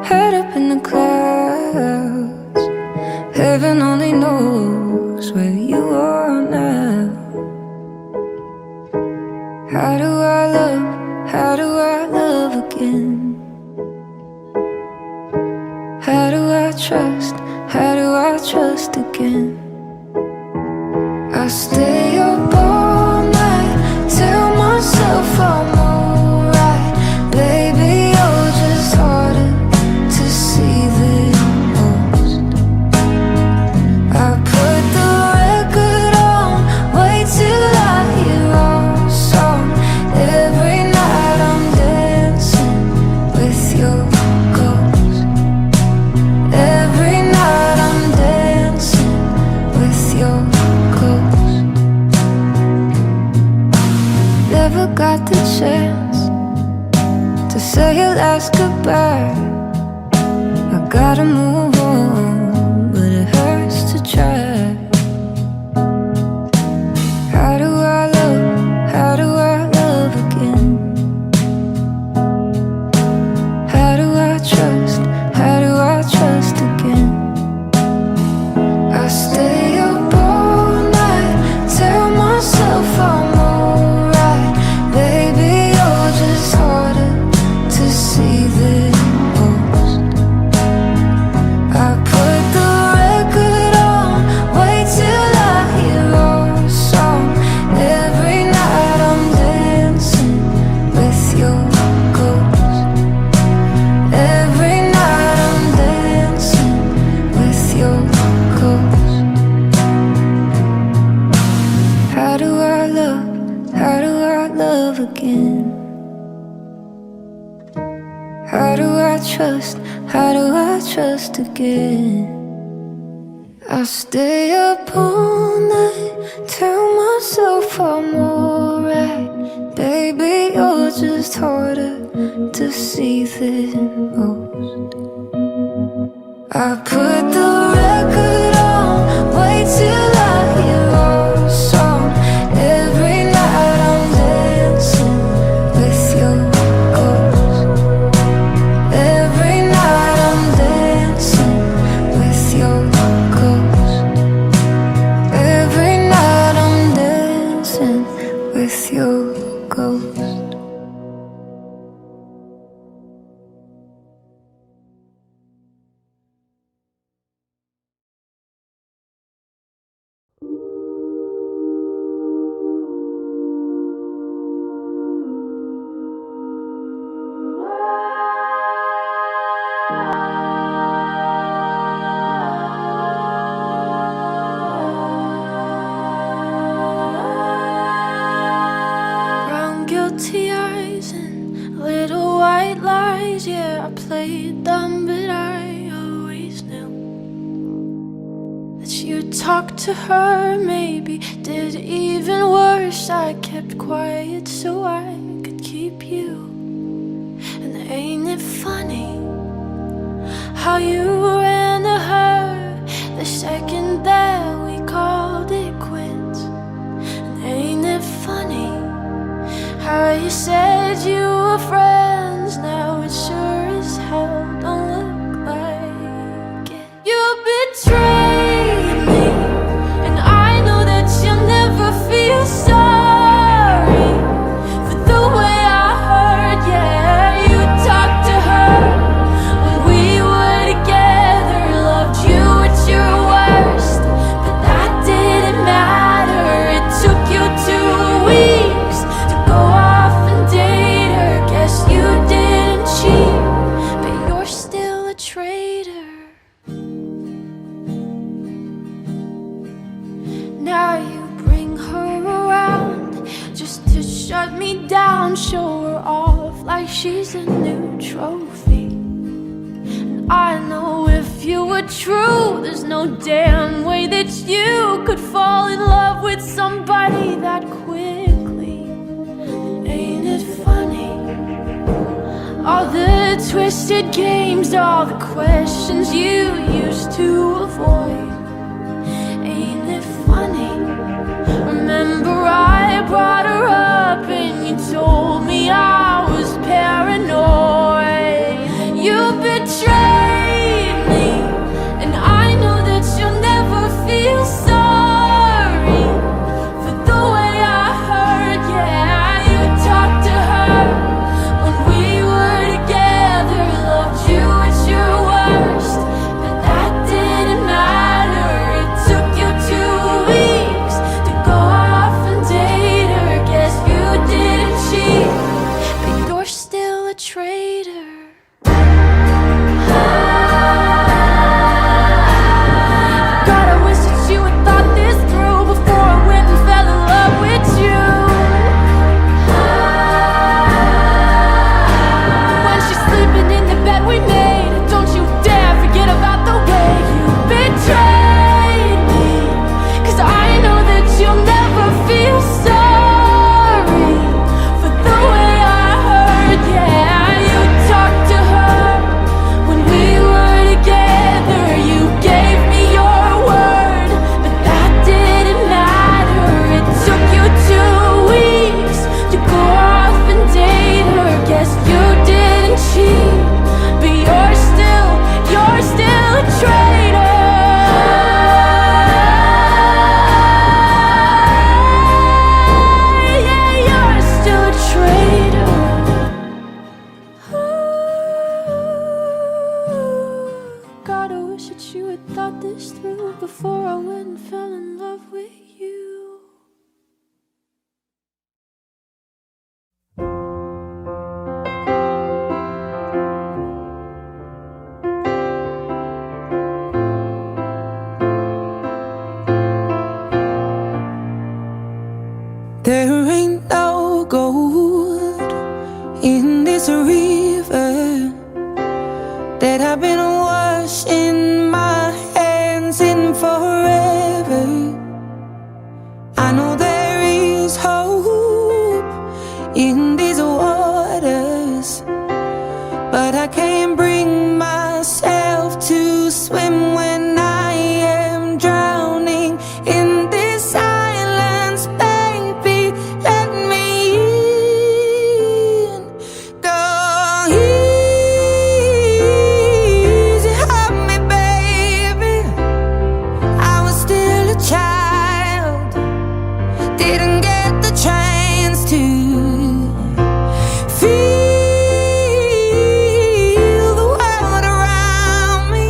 head up in the clouds. Heaven only knows where you are now. How do I love again? How do I trust again? I stay up all night, tell myself I'm alright. Baby, you're just harder to see than most. I put the record on, wait till I hear our song. Every night I'm dancing with your ghost. Every night I'm dancing with your ghost. Never got the chance to say your last goodbye. I gotta move on, but it hurts to try. How do I love again? How do I trust again? I stay up all night, tell myself I'm alright. Baby, you're just harder to see than most. I put the record on, wait till I hear our song. Every night I'm dancing with your ghost. Every night I'm dancing with your ghost. How do I love again? How do I trust again? I stay up all night, tell myself I'm alright. Baby, you're just harder to see than most. I put the record on, wait till I hear our song. Every night I'm dancing with your ghost. Every night I'm dancing with your ghost. Every night I'm dancing with your ghost. talked to her, maybe did even worse. I kept quiet so I could keep you. And ain't it funny how you ran to her the second that we called it quits? And ain't it funny how you said you were friends? Now it sure as hell don't look like it. You betrayed me, and I know that you'll never feel sorry for the way I hurt. Yeah, you talked to her when we were together, loved you at your worst, but that didn't matter. It took you 2 weeks to go off and date her. Guess you didn't cheat, but you're still a traitor. Now you bring her around just to shut me down, show her off like she's a new trophy. And I know if you were true, there's no damn way that you could fall in love with somebody that quickly. Ain't it funny? All the twisted games, all the questions you used to avoid. Ain't it funny? Remember I brought her up and you told me I was paranoid. You betrayed me, and I know that you'll never feel sorry for the way I hurt. Yeah, you talked to her when we were together, loved you at your worst, but that didn't matter. It took you 2 weeks to go off and date her. Guess you didn't cheat, but you're still a traitor. God, I wish that you had thought this through before I went and fell in love with you. When she's sleeping in the bed we made, don't you dare forget about the way you betrayed me. 'Cause I know that you'll never feel sorry for the way I hurt. Yeah, you talked to her when we were together. You gave me your word, but that didn't matter. It took you 2 weeks to go off and date her. Guess you didn't cheat, but you're still a traitor. Yeah, you're still a traitor. God, I wish that you had thought this through before I went and fell in love with you. There ain't no gold in this river that I've been washing my hands in forever. I know there is hope in these waters, but I can't bring myself to swim when I am drowning in this silence. Baby, let me in. Go easy on me, baby. I was still a child, didn't get the chance to feel the world around me.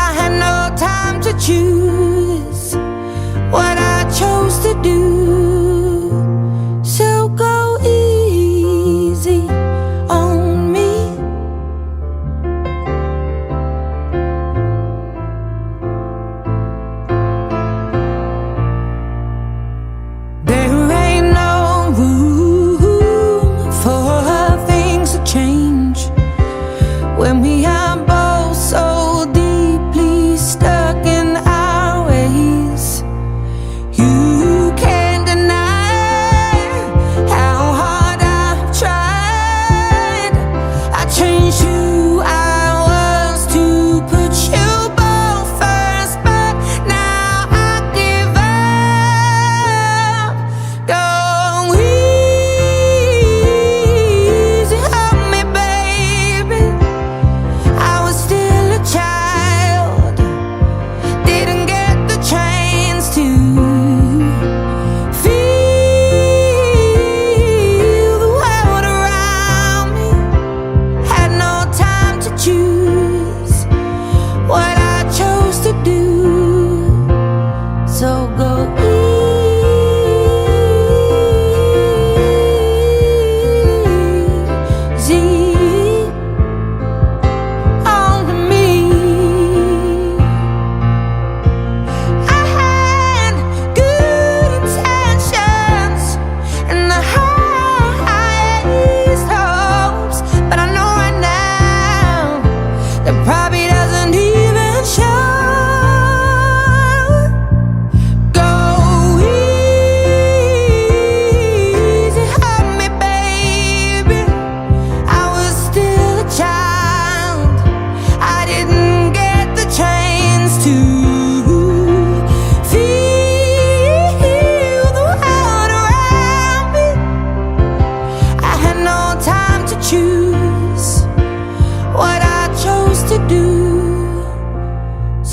I had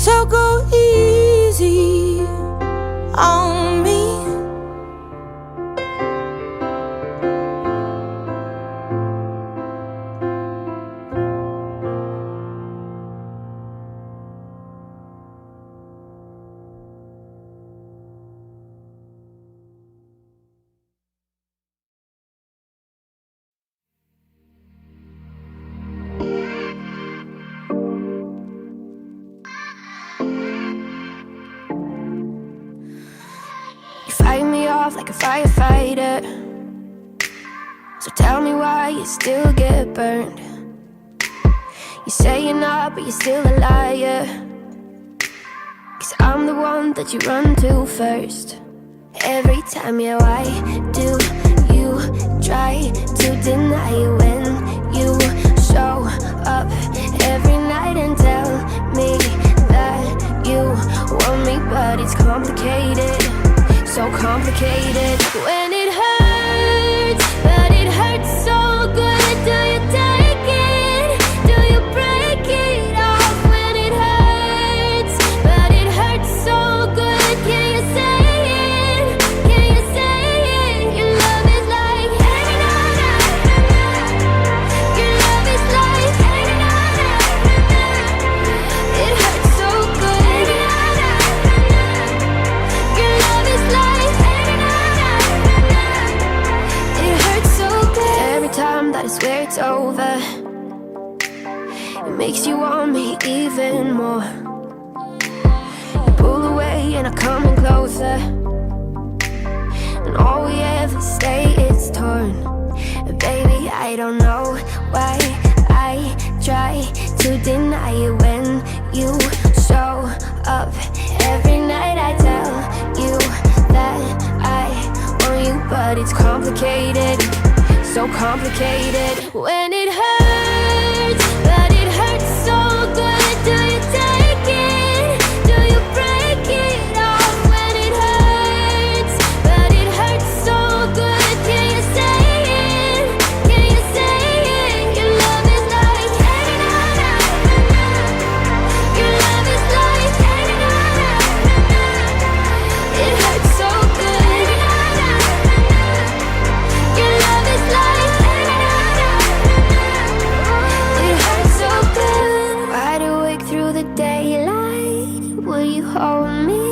So go easy on me. Fight me off like a firefighter. So tell me why you still get burned. You say you're not, but you're still a liar. 'Cause I'm the one that you run to first. Every time, yeah, why do you try to deny it when you show up every night and tell me that you want me, but it's complicated. So complicated. When it hurts, but it hurts so good. Do you take it? Do you break it off? When it hurts, but it hurts so good. Can you say it? Can you say it? Your love is like your love is like it hurts so good. Your love is like it hurts so good. Every time that I swear it's over, it makes you want me even more. You pull away and I'm coming closer, and all we ever stay is torn. Baby, I don't know why I try to deny it when you show up every night. I tell you that I want you, but it's complicated. So complicated. When it hurts, but it hurts so good. Do you take it? Do you break it off? When it hurts, but it hurts so good. Can you say it? Can you say it? Your love is like your love is like it hurts so good. Your love is like it hurts so good. Wide awake through the daylight. Will you hold me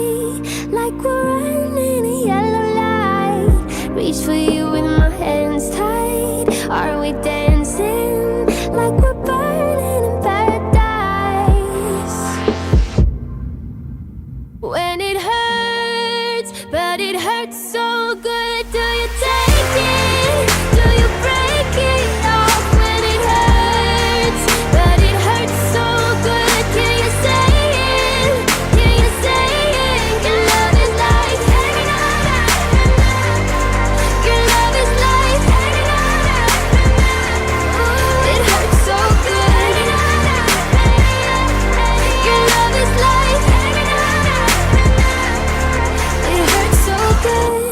like we're running a yellow light? Reach for you with my hands tied. Are we dancing like we're burning in paradise? When it hurts, but it hurts so good. Do you take it? Do you break it off? When it hurts, but it hurts so good. Can you say it? Can you say it? Your love is like your love is like it hurts so good. Your love is like it hurts so good.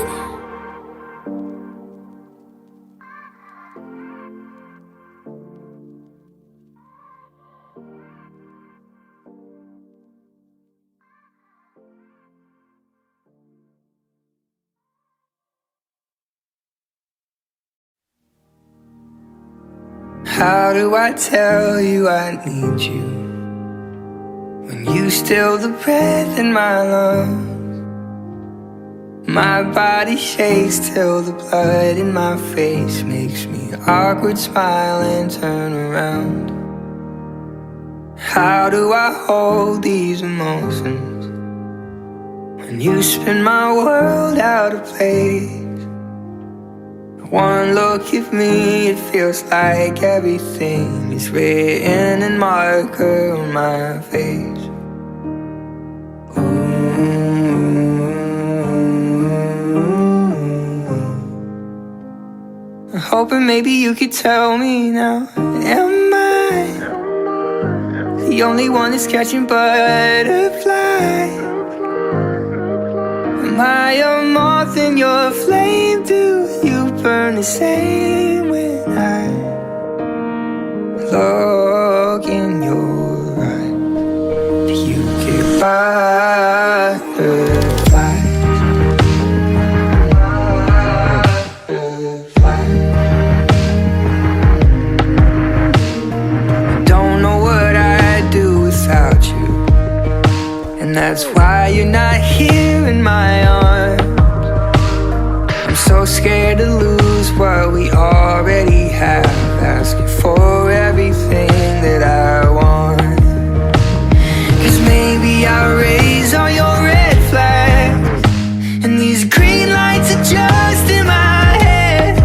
How do I tell you I need you when you still the breath in my lungs? My body shakes till the blood in my face makes me awkward smile and turn around. How do I hold these emotions when you spin my world out of place? One look at me, it feels like everything is written in marker on my face. I'm hoping maybe you could tell me now, am I the only one that's catching butterflies? Am I a moth in your flame? Do you burn the same when I look in your eyes? Do you get That's why you're not here in my arms. I'm so scared to lose what we already have, asking for everything that I want. Cause maybe I'll raise all your red flags, and these green lights are just in my head.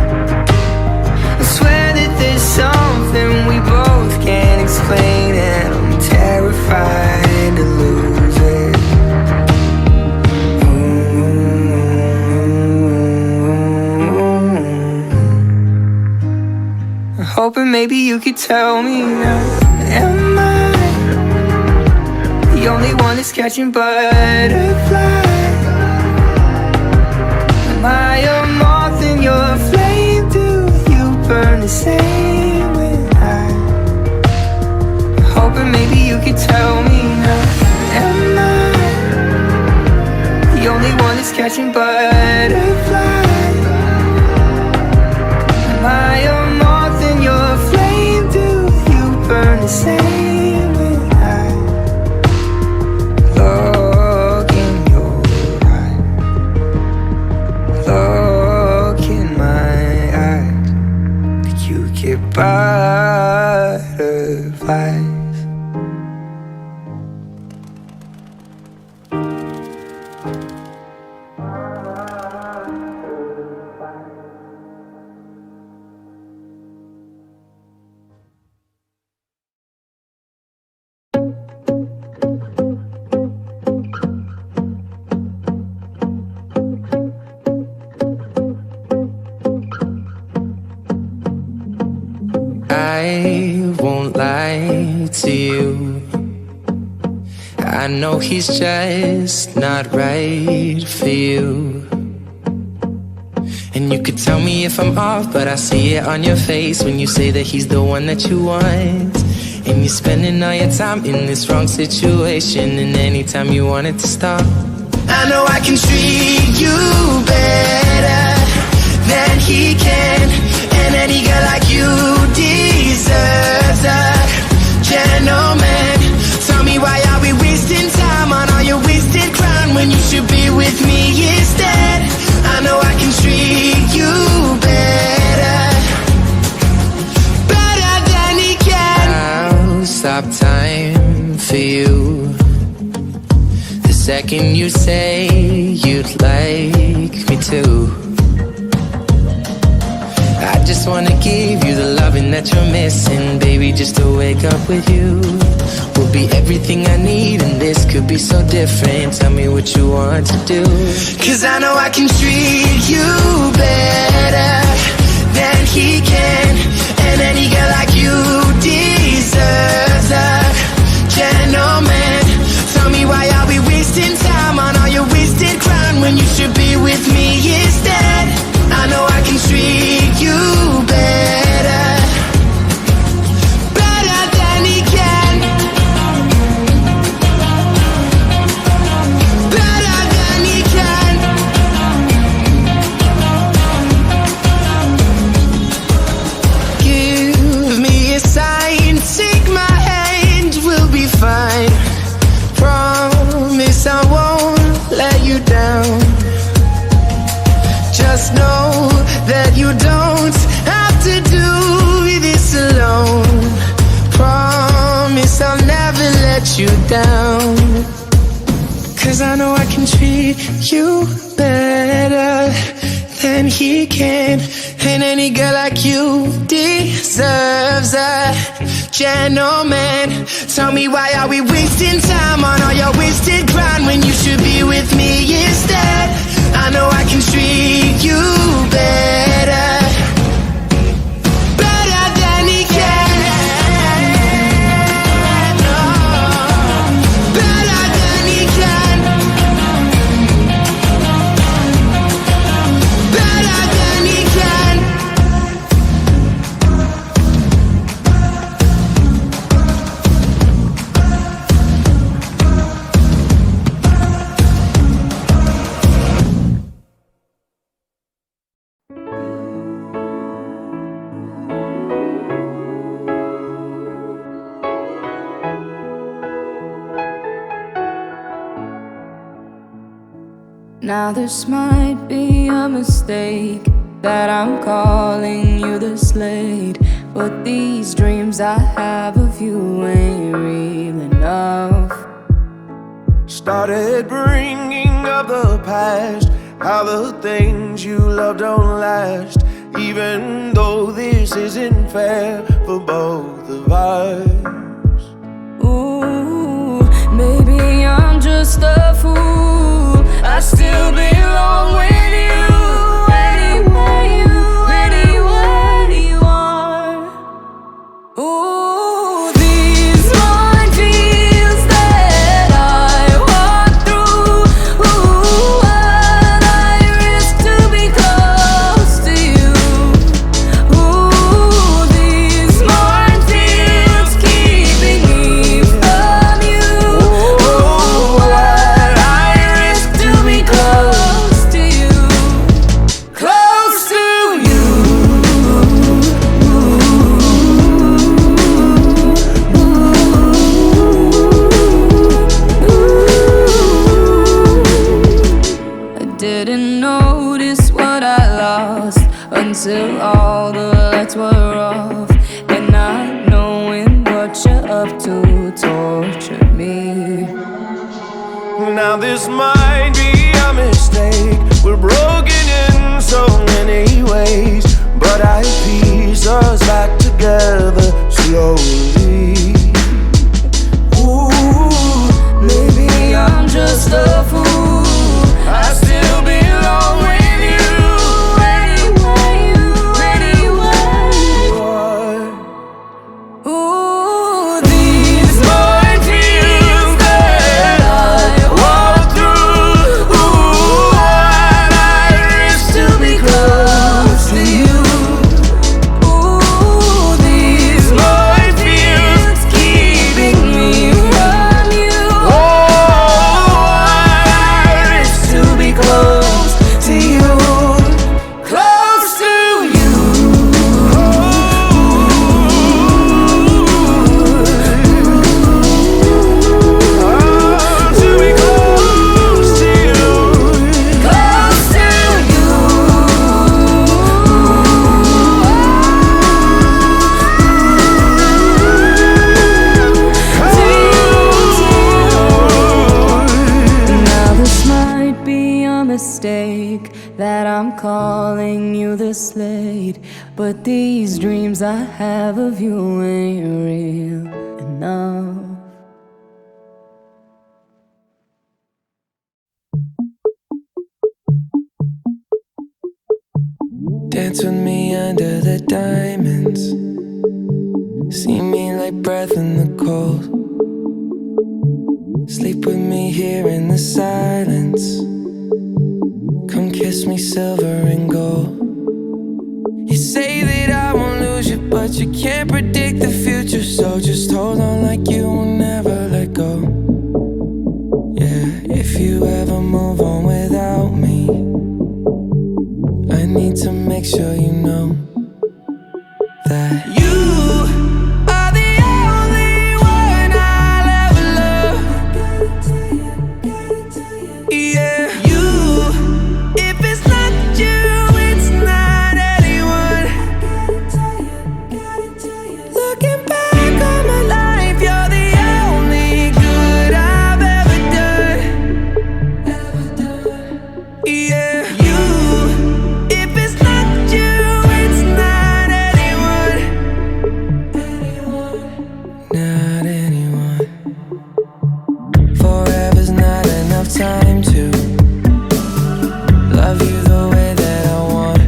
I swear that there's something we both can't explain, and I'm terrified to lose it. I'm hoping maybe you could tell me now, am I the only one that's catching butterflies? Am I a moth in your flame? Do you burn the same when I'm hoping maybe you could tell me now, am I the only one that's catching butterflies? Am I a moth in your flame? Do you burn the same when I look in your eyes? Look in my eyes. Do you get butterflies? I won't lie to you. I know he's just not right for you. And you could tell me if I'm off, but I see it on your face when you say that he's the one that you want. And you're spending all your time in this wrong situation, and anytime you want it to stop, I know I can treat you better than he can. And any girl like you deserves a gentleman. Tell me, why are we wasting time on all your wasted crown when you should be with me instead? I know I can treat you better, better than he can. I'll stop time for you the second you say you'd like me to. I just wanna give you the loving that you're missing, baby. Just to wake up with you will be everything I need, and this could be so different. Tell me what you want to do, cause I know I can treat you better than he can. And any girl like you deserves a gentleman. Tell me, why are we wasting time on all your wasted crown when you should be with me instead? I know I can treat you better, better than he can, better than he can. Give me a sign, take my hand, we'll be fine. Promise I won't let you down. Just know that you don't have to do this alone. Promise I'll never let you down, cause I know I can treat you better than he can. And any girl like you deserves a gentleman. Tell me, why are we wasting time on all your wasted grind when you should be with me instead? I know I can treat you better, better than he can. Better than he can. Better than he can. Now this might be a mistake that I'm calling you the slate, but these dreams I have of you ain't real enough. Started bringing up the past, how the things you love don't last, even though this isn't fair for both of us. Ooh, maybe I'm just a fool, I still belong with you. Anywhere you are. Ooh, these minefields that I walk through. Ooh, what I risk to be close to you. Ooh, these minefields keeping me from you. Ooh, what I risk to be close to you. Close to you. I didn't notice what I lost until all the lights were off, and not knowing what you're up to tortured me. Now this might be a mistake, we're broken in so many ways, but I piece us back together slowly. Ooh, maybe I'm just a fool, I still belong with you. Anywhere you are. Ooh, these minefields that I walk through. Ooh, what I risk to be close to you. Ooh, these minefields keeping me from you. Oh, what I risk to be close to you. Close to you. To be close to you. Close to you. Now this might be a mistake that I'm calling you the slate, but these dreams I have of you ain't real enough. Dance with me under the diamonds. See me like breath in the cold. Sleep with me here in the silence. Come kiss me silver and gold. You say that I won't lose you, but you can't predict the future, so just hold on like you will never let go. Yeah, if you ever move on without me, I need to make sure you know that you are the only one I'll ever love. Yeah, you. If it's not you, it's not anyone. Looking back on my life, you're the only good I've ever done. Yeah, you. If it's not you, it's not anyone. Not anyone. Forever's not enough time to love you the way that I want.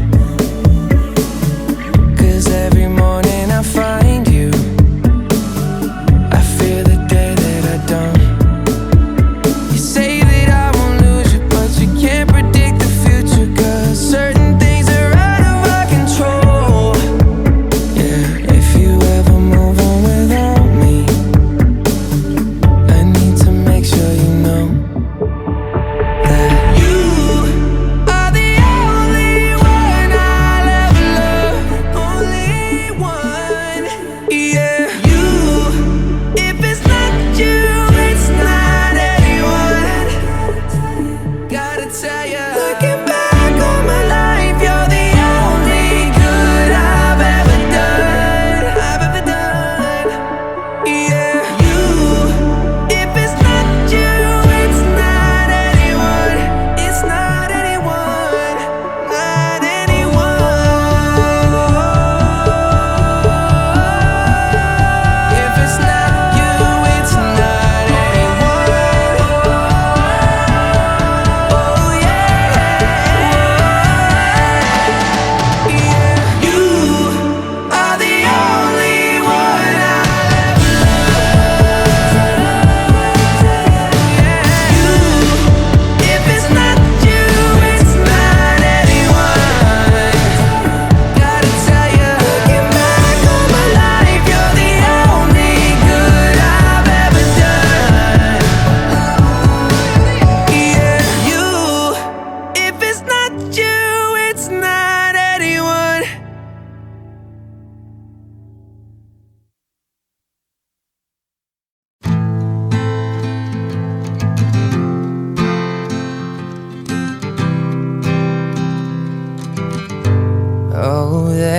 'Cause every morning I find you, I fear the day that I don't. You say that I won't lose you, but you can't predict the future, 'cause certain things are out of our control. Yeah, if you ever move on without me, I need to make sure you know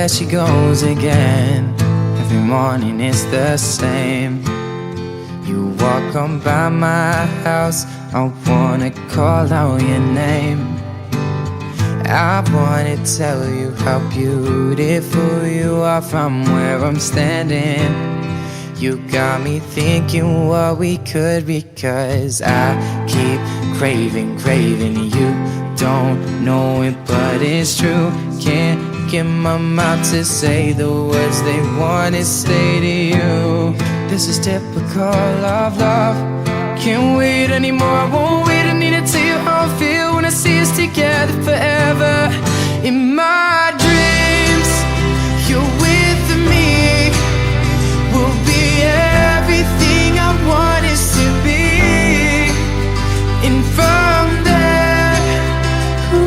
there she goes again. Every morning it's the same. You walk on by my house, I wanna call out your name. I wanna tell you how beautiful you are from where I'm standing. You got me thinking what we could be, 'cause I keep craving you. Don't know it, but it's true. Can't get my mouth to say the words they wanna say to you. This is typical of love. Can't wait anymore, I won't wait. I need to tell you how I feel when I see us together forever. In my dreams, you're with me. We'll be everything I want us to be. And from there, who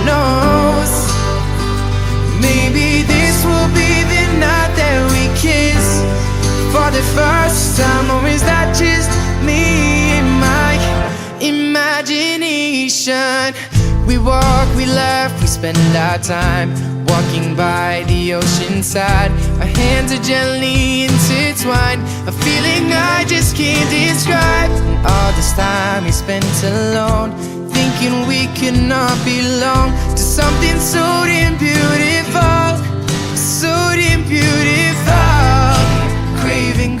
knows? Maybe this will be the night that we kiss for the first time. Or is that just me and my imagination? We walk, we laugh, we spend our time walking by the ocean side. Our hands are gently intertwined, a feeling I just can't describe. And all this time we spent alone, thinking we could not belong to something so damn beautiful, so damn beautiful.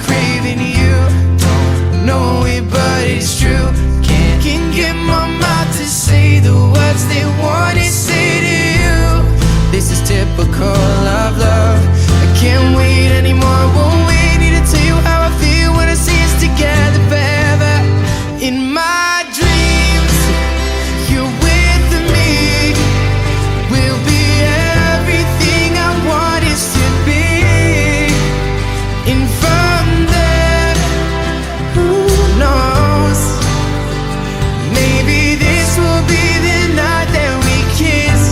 Craving you. Don't know it, but it's true. Can't get my mouth to say the words they want to say to you. This is typical of love. I can't wait anymore, I won't wait. Need to tell you how I feel when I see us together forever. In my dreams, you're with me. We'll be everything I want us to be. And from there, who knows? Maybe this will be the night that we kiss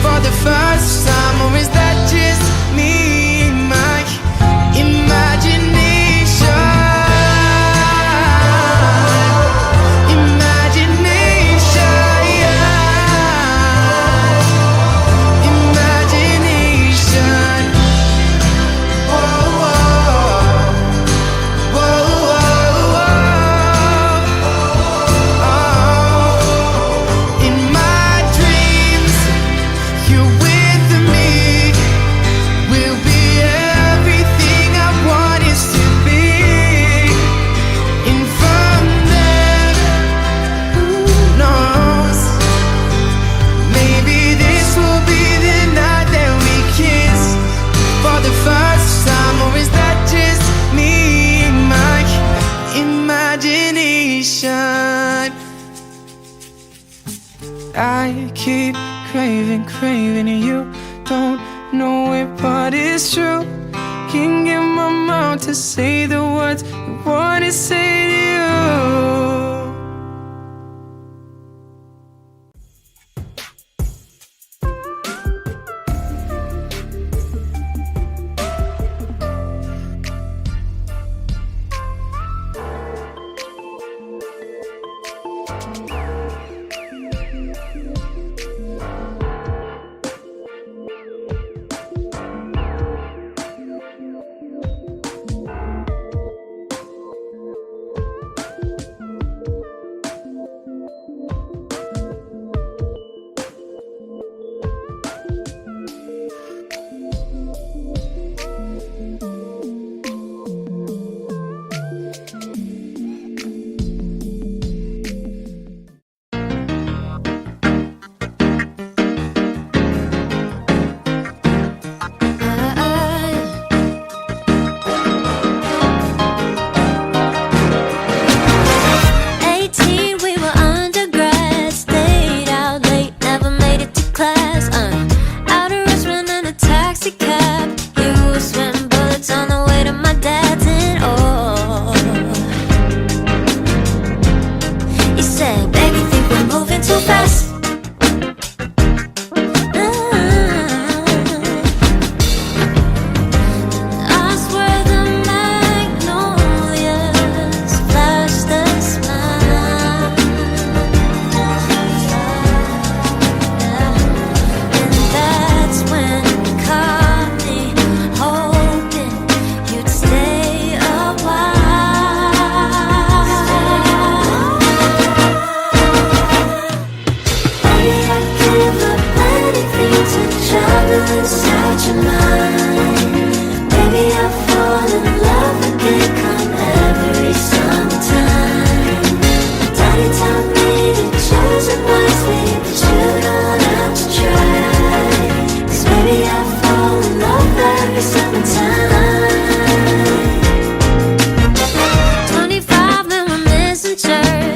for the first time. Or is that just me and my imagination? Imagination. Whoa, whoa, whoa, whoa. In my dreams, you're with me. We'll be everything I want us to be. And from there, who knows? Maybe this will be the night that we kiss for the first time. Or is that just me and my imagination? I keep craving you. Don't know it, but it's true. Can't get my mouth to say the words I wanna say to you.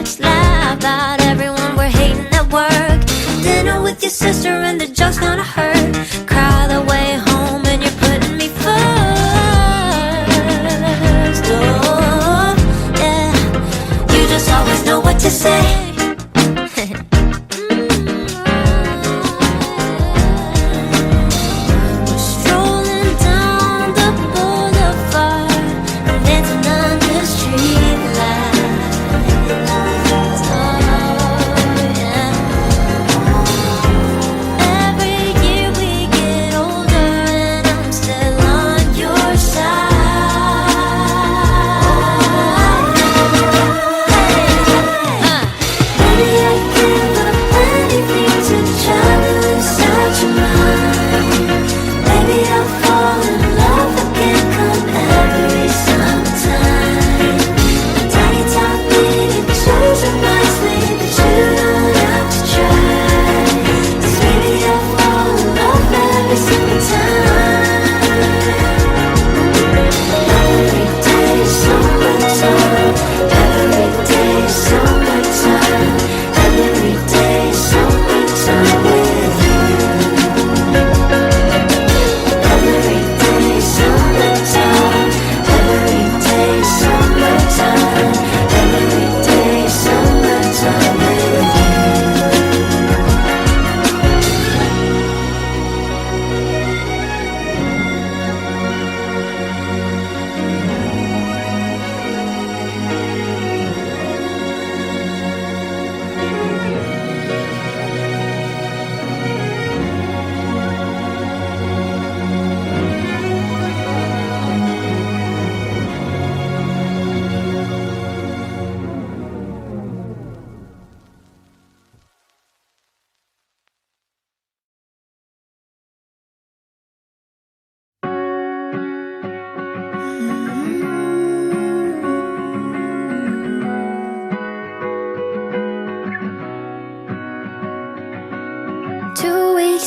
Let's laugh about everyone we're hating at work. Dinner with your sister and the joke's gonna hurt. Cry the way home and you're putting me first. Oh, yeah. You just always know what to say.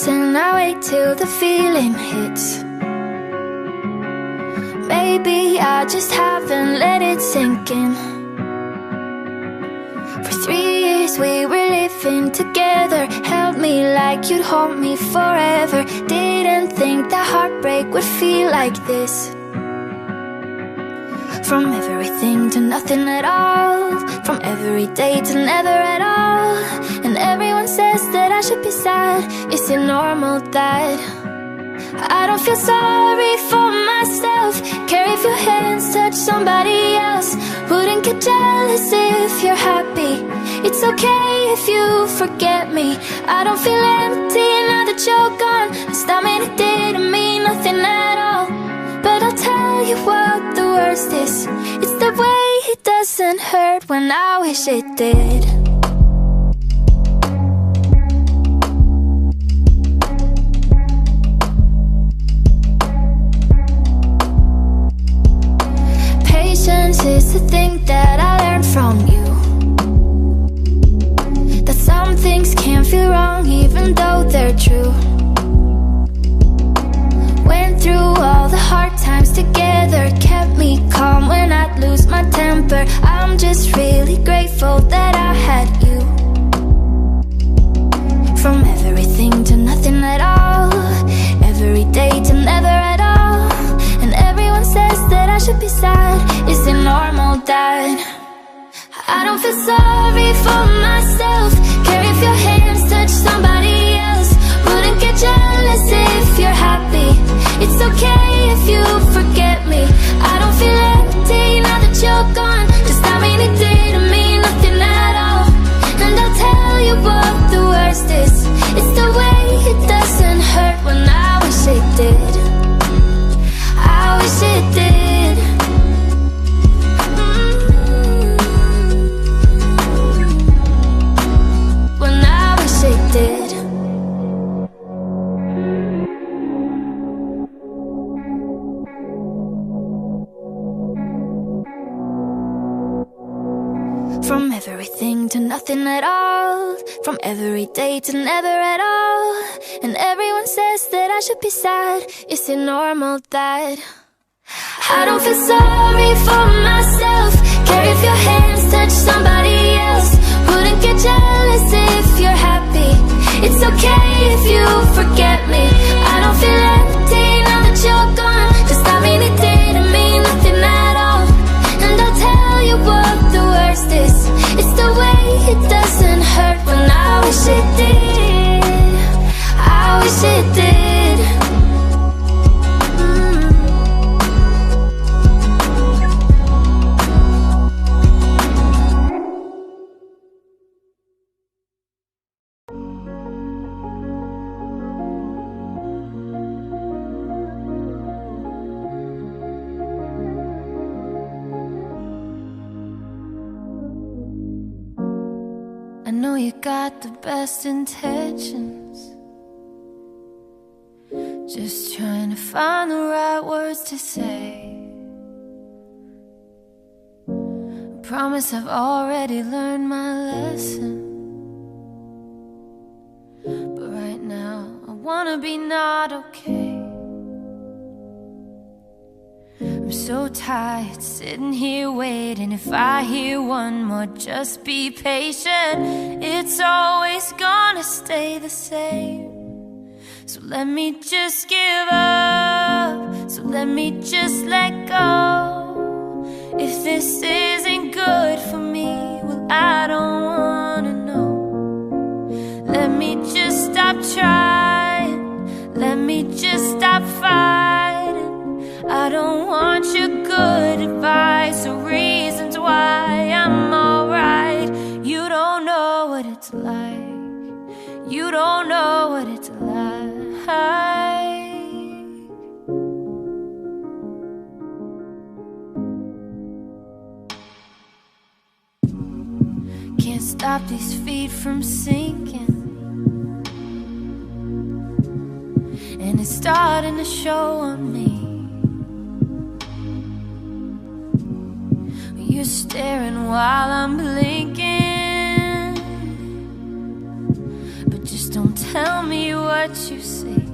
And I wait till the feeling hits. Maybe I just haven't let it sink in. For 3 years we were living together. Held me like you'd hold me forever. Didn't think that heartbreak would feel like this. From everything to nothing at all. From every day to never at all. And everyone says that I should be sad. Is it normal that I don't feel sorry for myself? Care if your hands touch somebody else. Wouldn't get jealous if you're happy. It's okay if you forget me. I don't feel empty now that you're gone. Stop me, it didn't mean nothing at all. But I'll tell you what the worst is. It's the way it doesn't hurt when I wish it did. Patience is the thing that I learned from you. That some things can't feel wrong even though they're true. Went through all the hard times together. Kept me calm when I'd lose my temper. I'm just really grateful that I had you. From everything to nothing at all. Every day to never at all. And everyone says that I should be sad. Is it normal that I don't feel sorry for myself? Care if your hands touch somebody else. Wouldn't get jealous if you're happy. It's okay if you forget me. I don't feel empty now that you're gone. Just I mean it didn't mean nothing at all. And I'll tell you what the worst is. It's the way it doesn't hurt when I wish it did. I wish it did. When I wish it did. From everything to nothing at all. From every day to never at all. And everyone says that I should be sad. Is it normal that I don't feel sorry for myself? care if your hands touch somebody else. Wouldn't get jealous if you're happy. It's okay if you forget me. I don't feel empty now that you're gone. Just I mean it didn't mean nothing at all. And I'll tell you what the worst is. It's the way it doesn't hurt when I wish it did. I wish it did. I know you got the best intentions, just trying to find the right words to say. I promise I've already learned my lesson, but right now I wanna be not okay. I'm so tired sitting here waiting. If I hear one more, just be patient. It's always gonna stay the same. So let me just give up. So let me just let go. If this isn't good for me, well, I don't wanna know. Let me just stop trying. Let me just stop fighting. I don't want your good advice or reasons why I'm alright. You don't know what it's like. You don't know what it's like. Can't stop these feet from sinking, and it's starting to show on me. You're staring while I'm blinking, but just don't tell me what you see.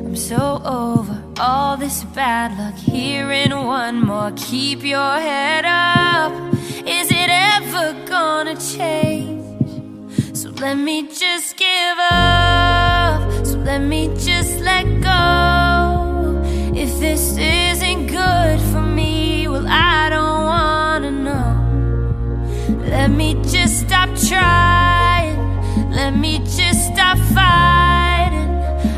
I'm so over all this bad luck. Hearing one more, keep your head up. Is it ever gonna change? So let me just give up. So let me just let go. If this isn't good for me, well, I don't wanna know. Let me just stop trying. Let me just stop fighting.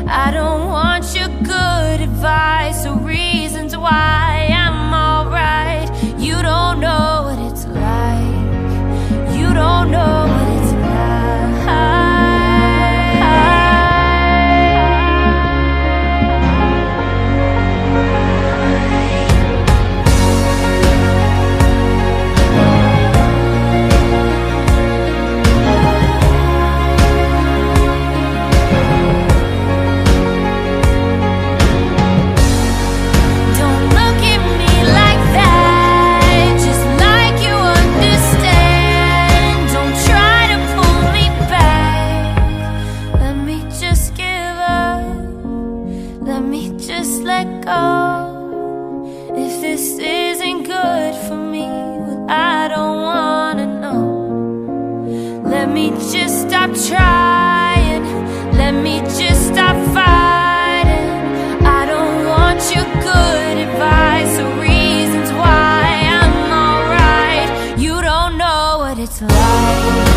I don't want your good advice or reasons why I'm alright. You don't know what it's like. You don't know what it's like. Trying, let me just stop fighting. I don't want your good advice or reasons why I'm alright. You don't know what it's like.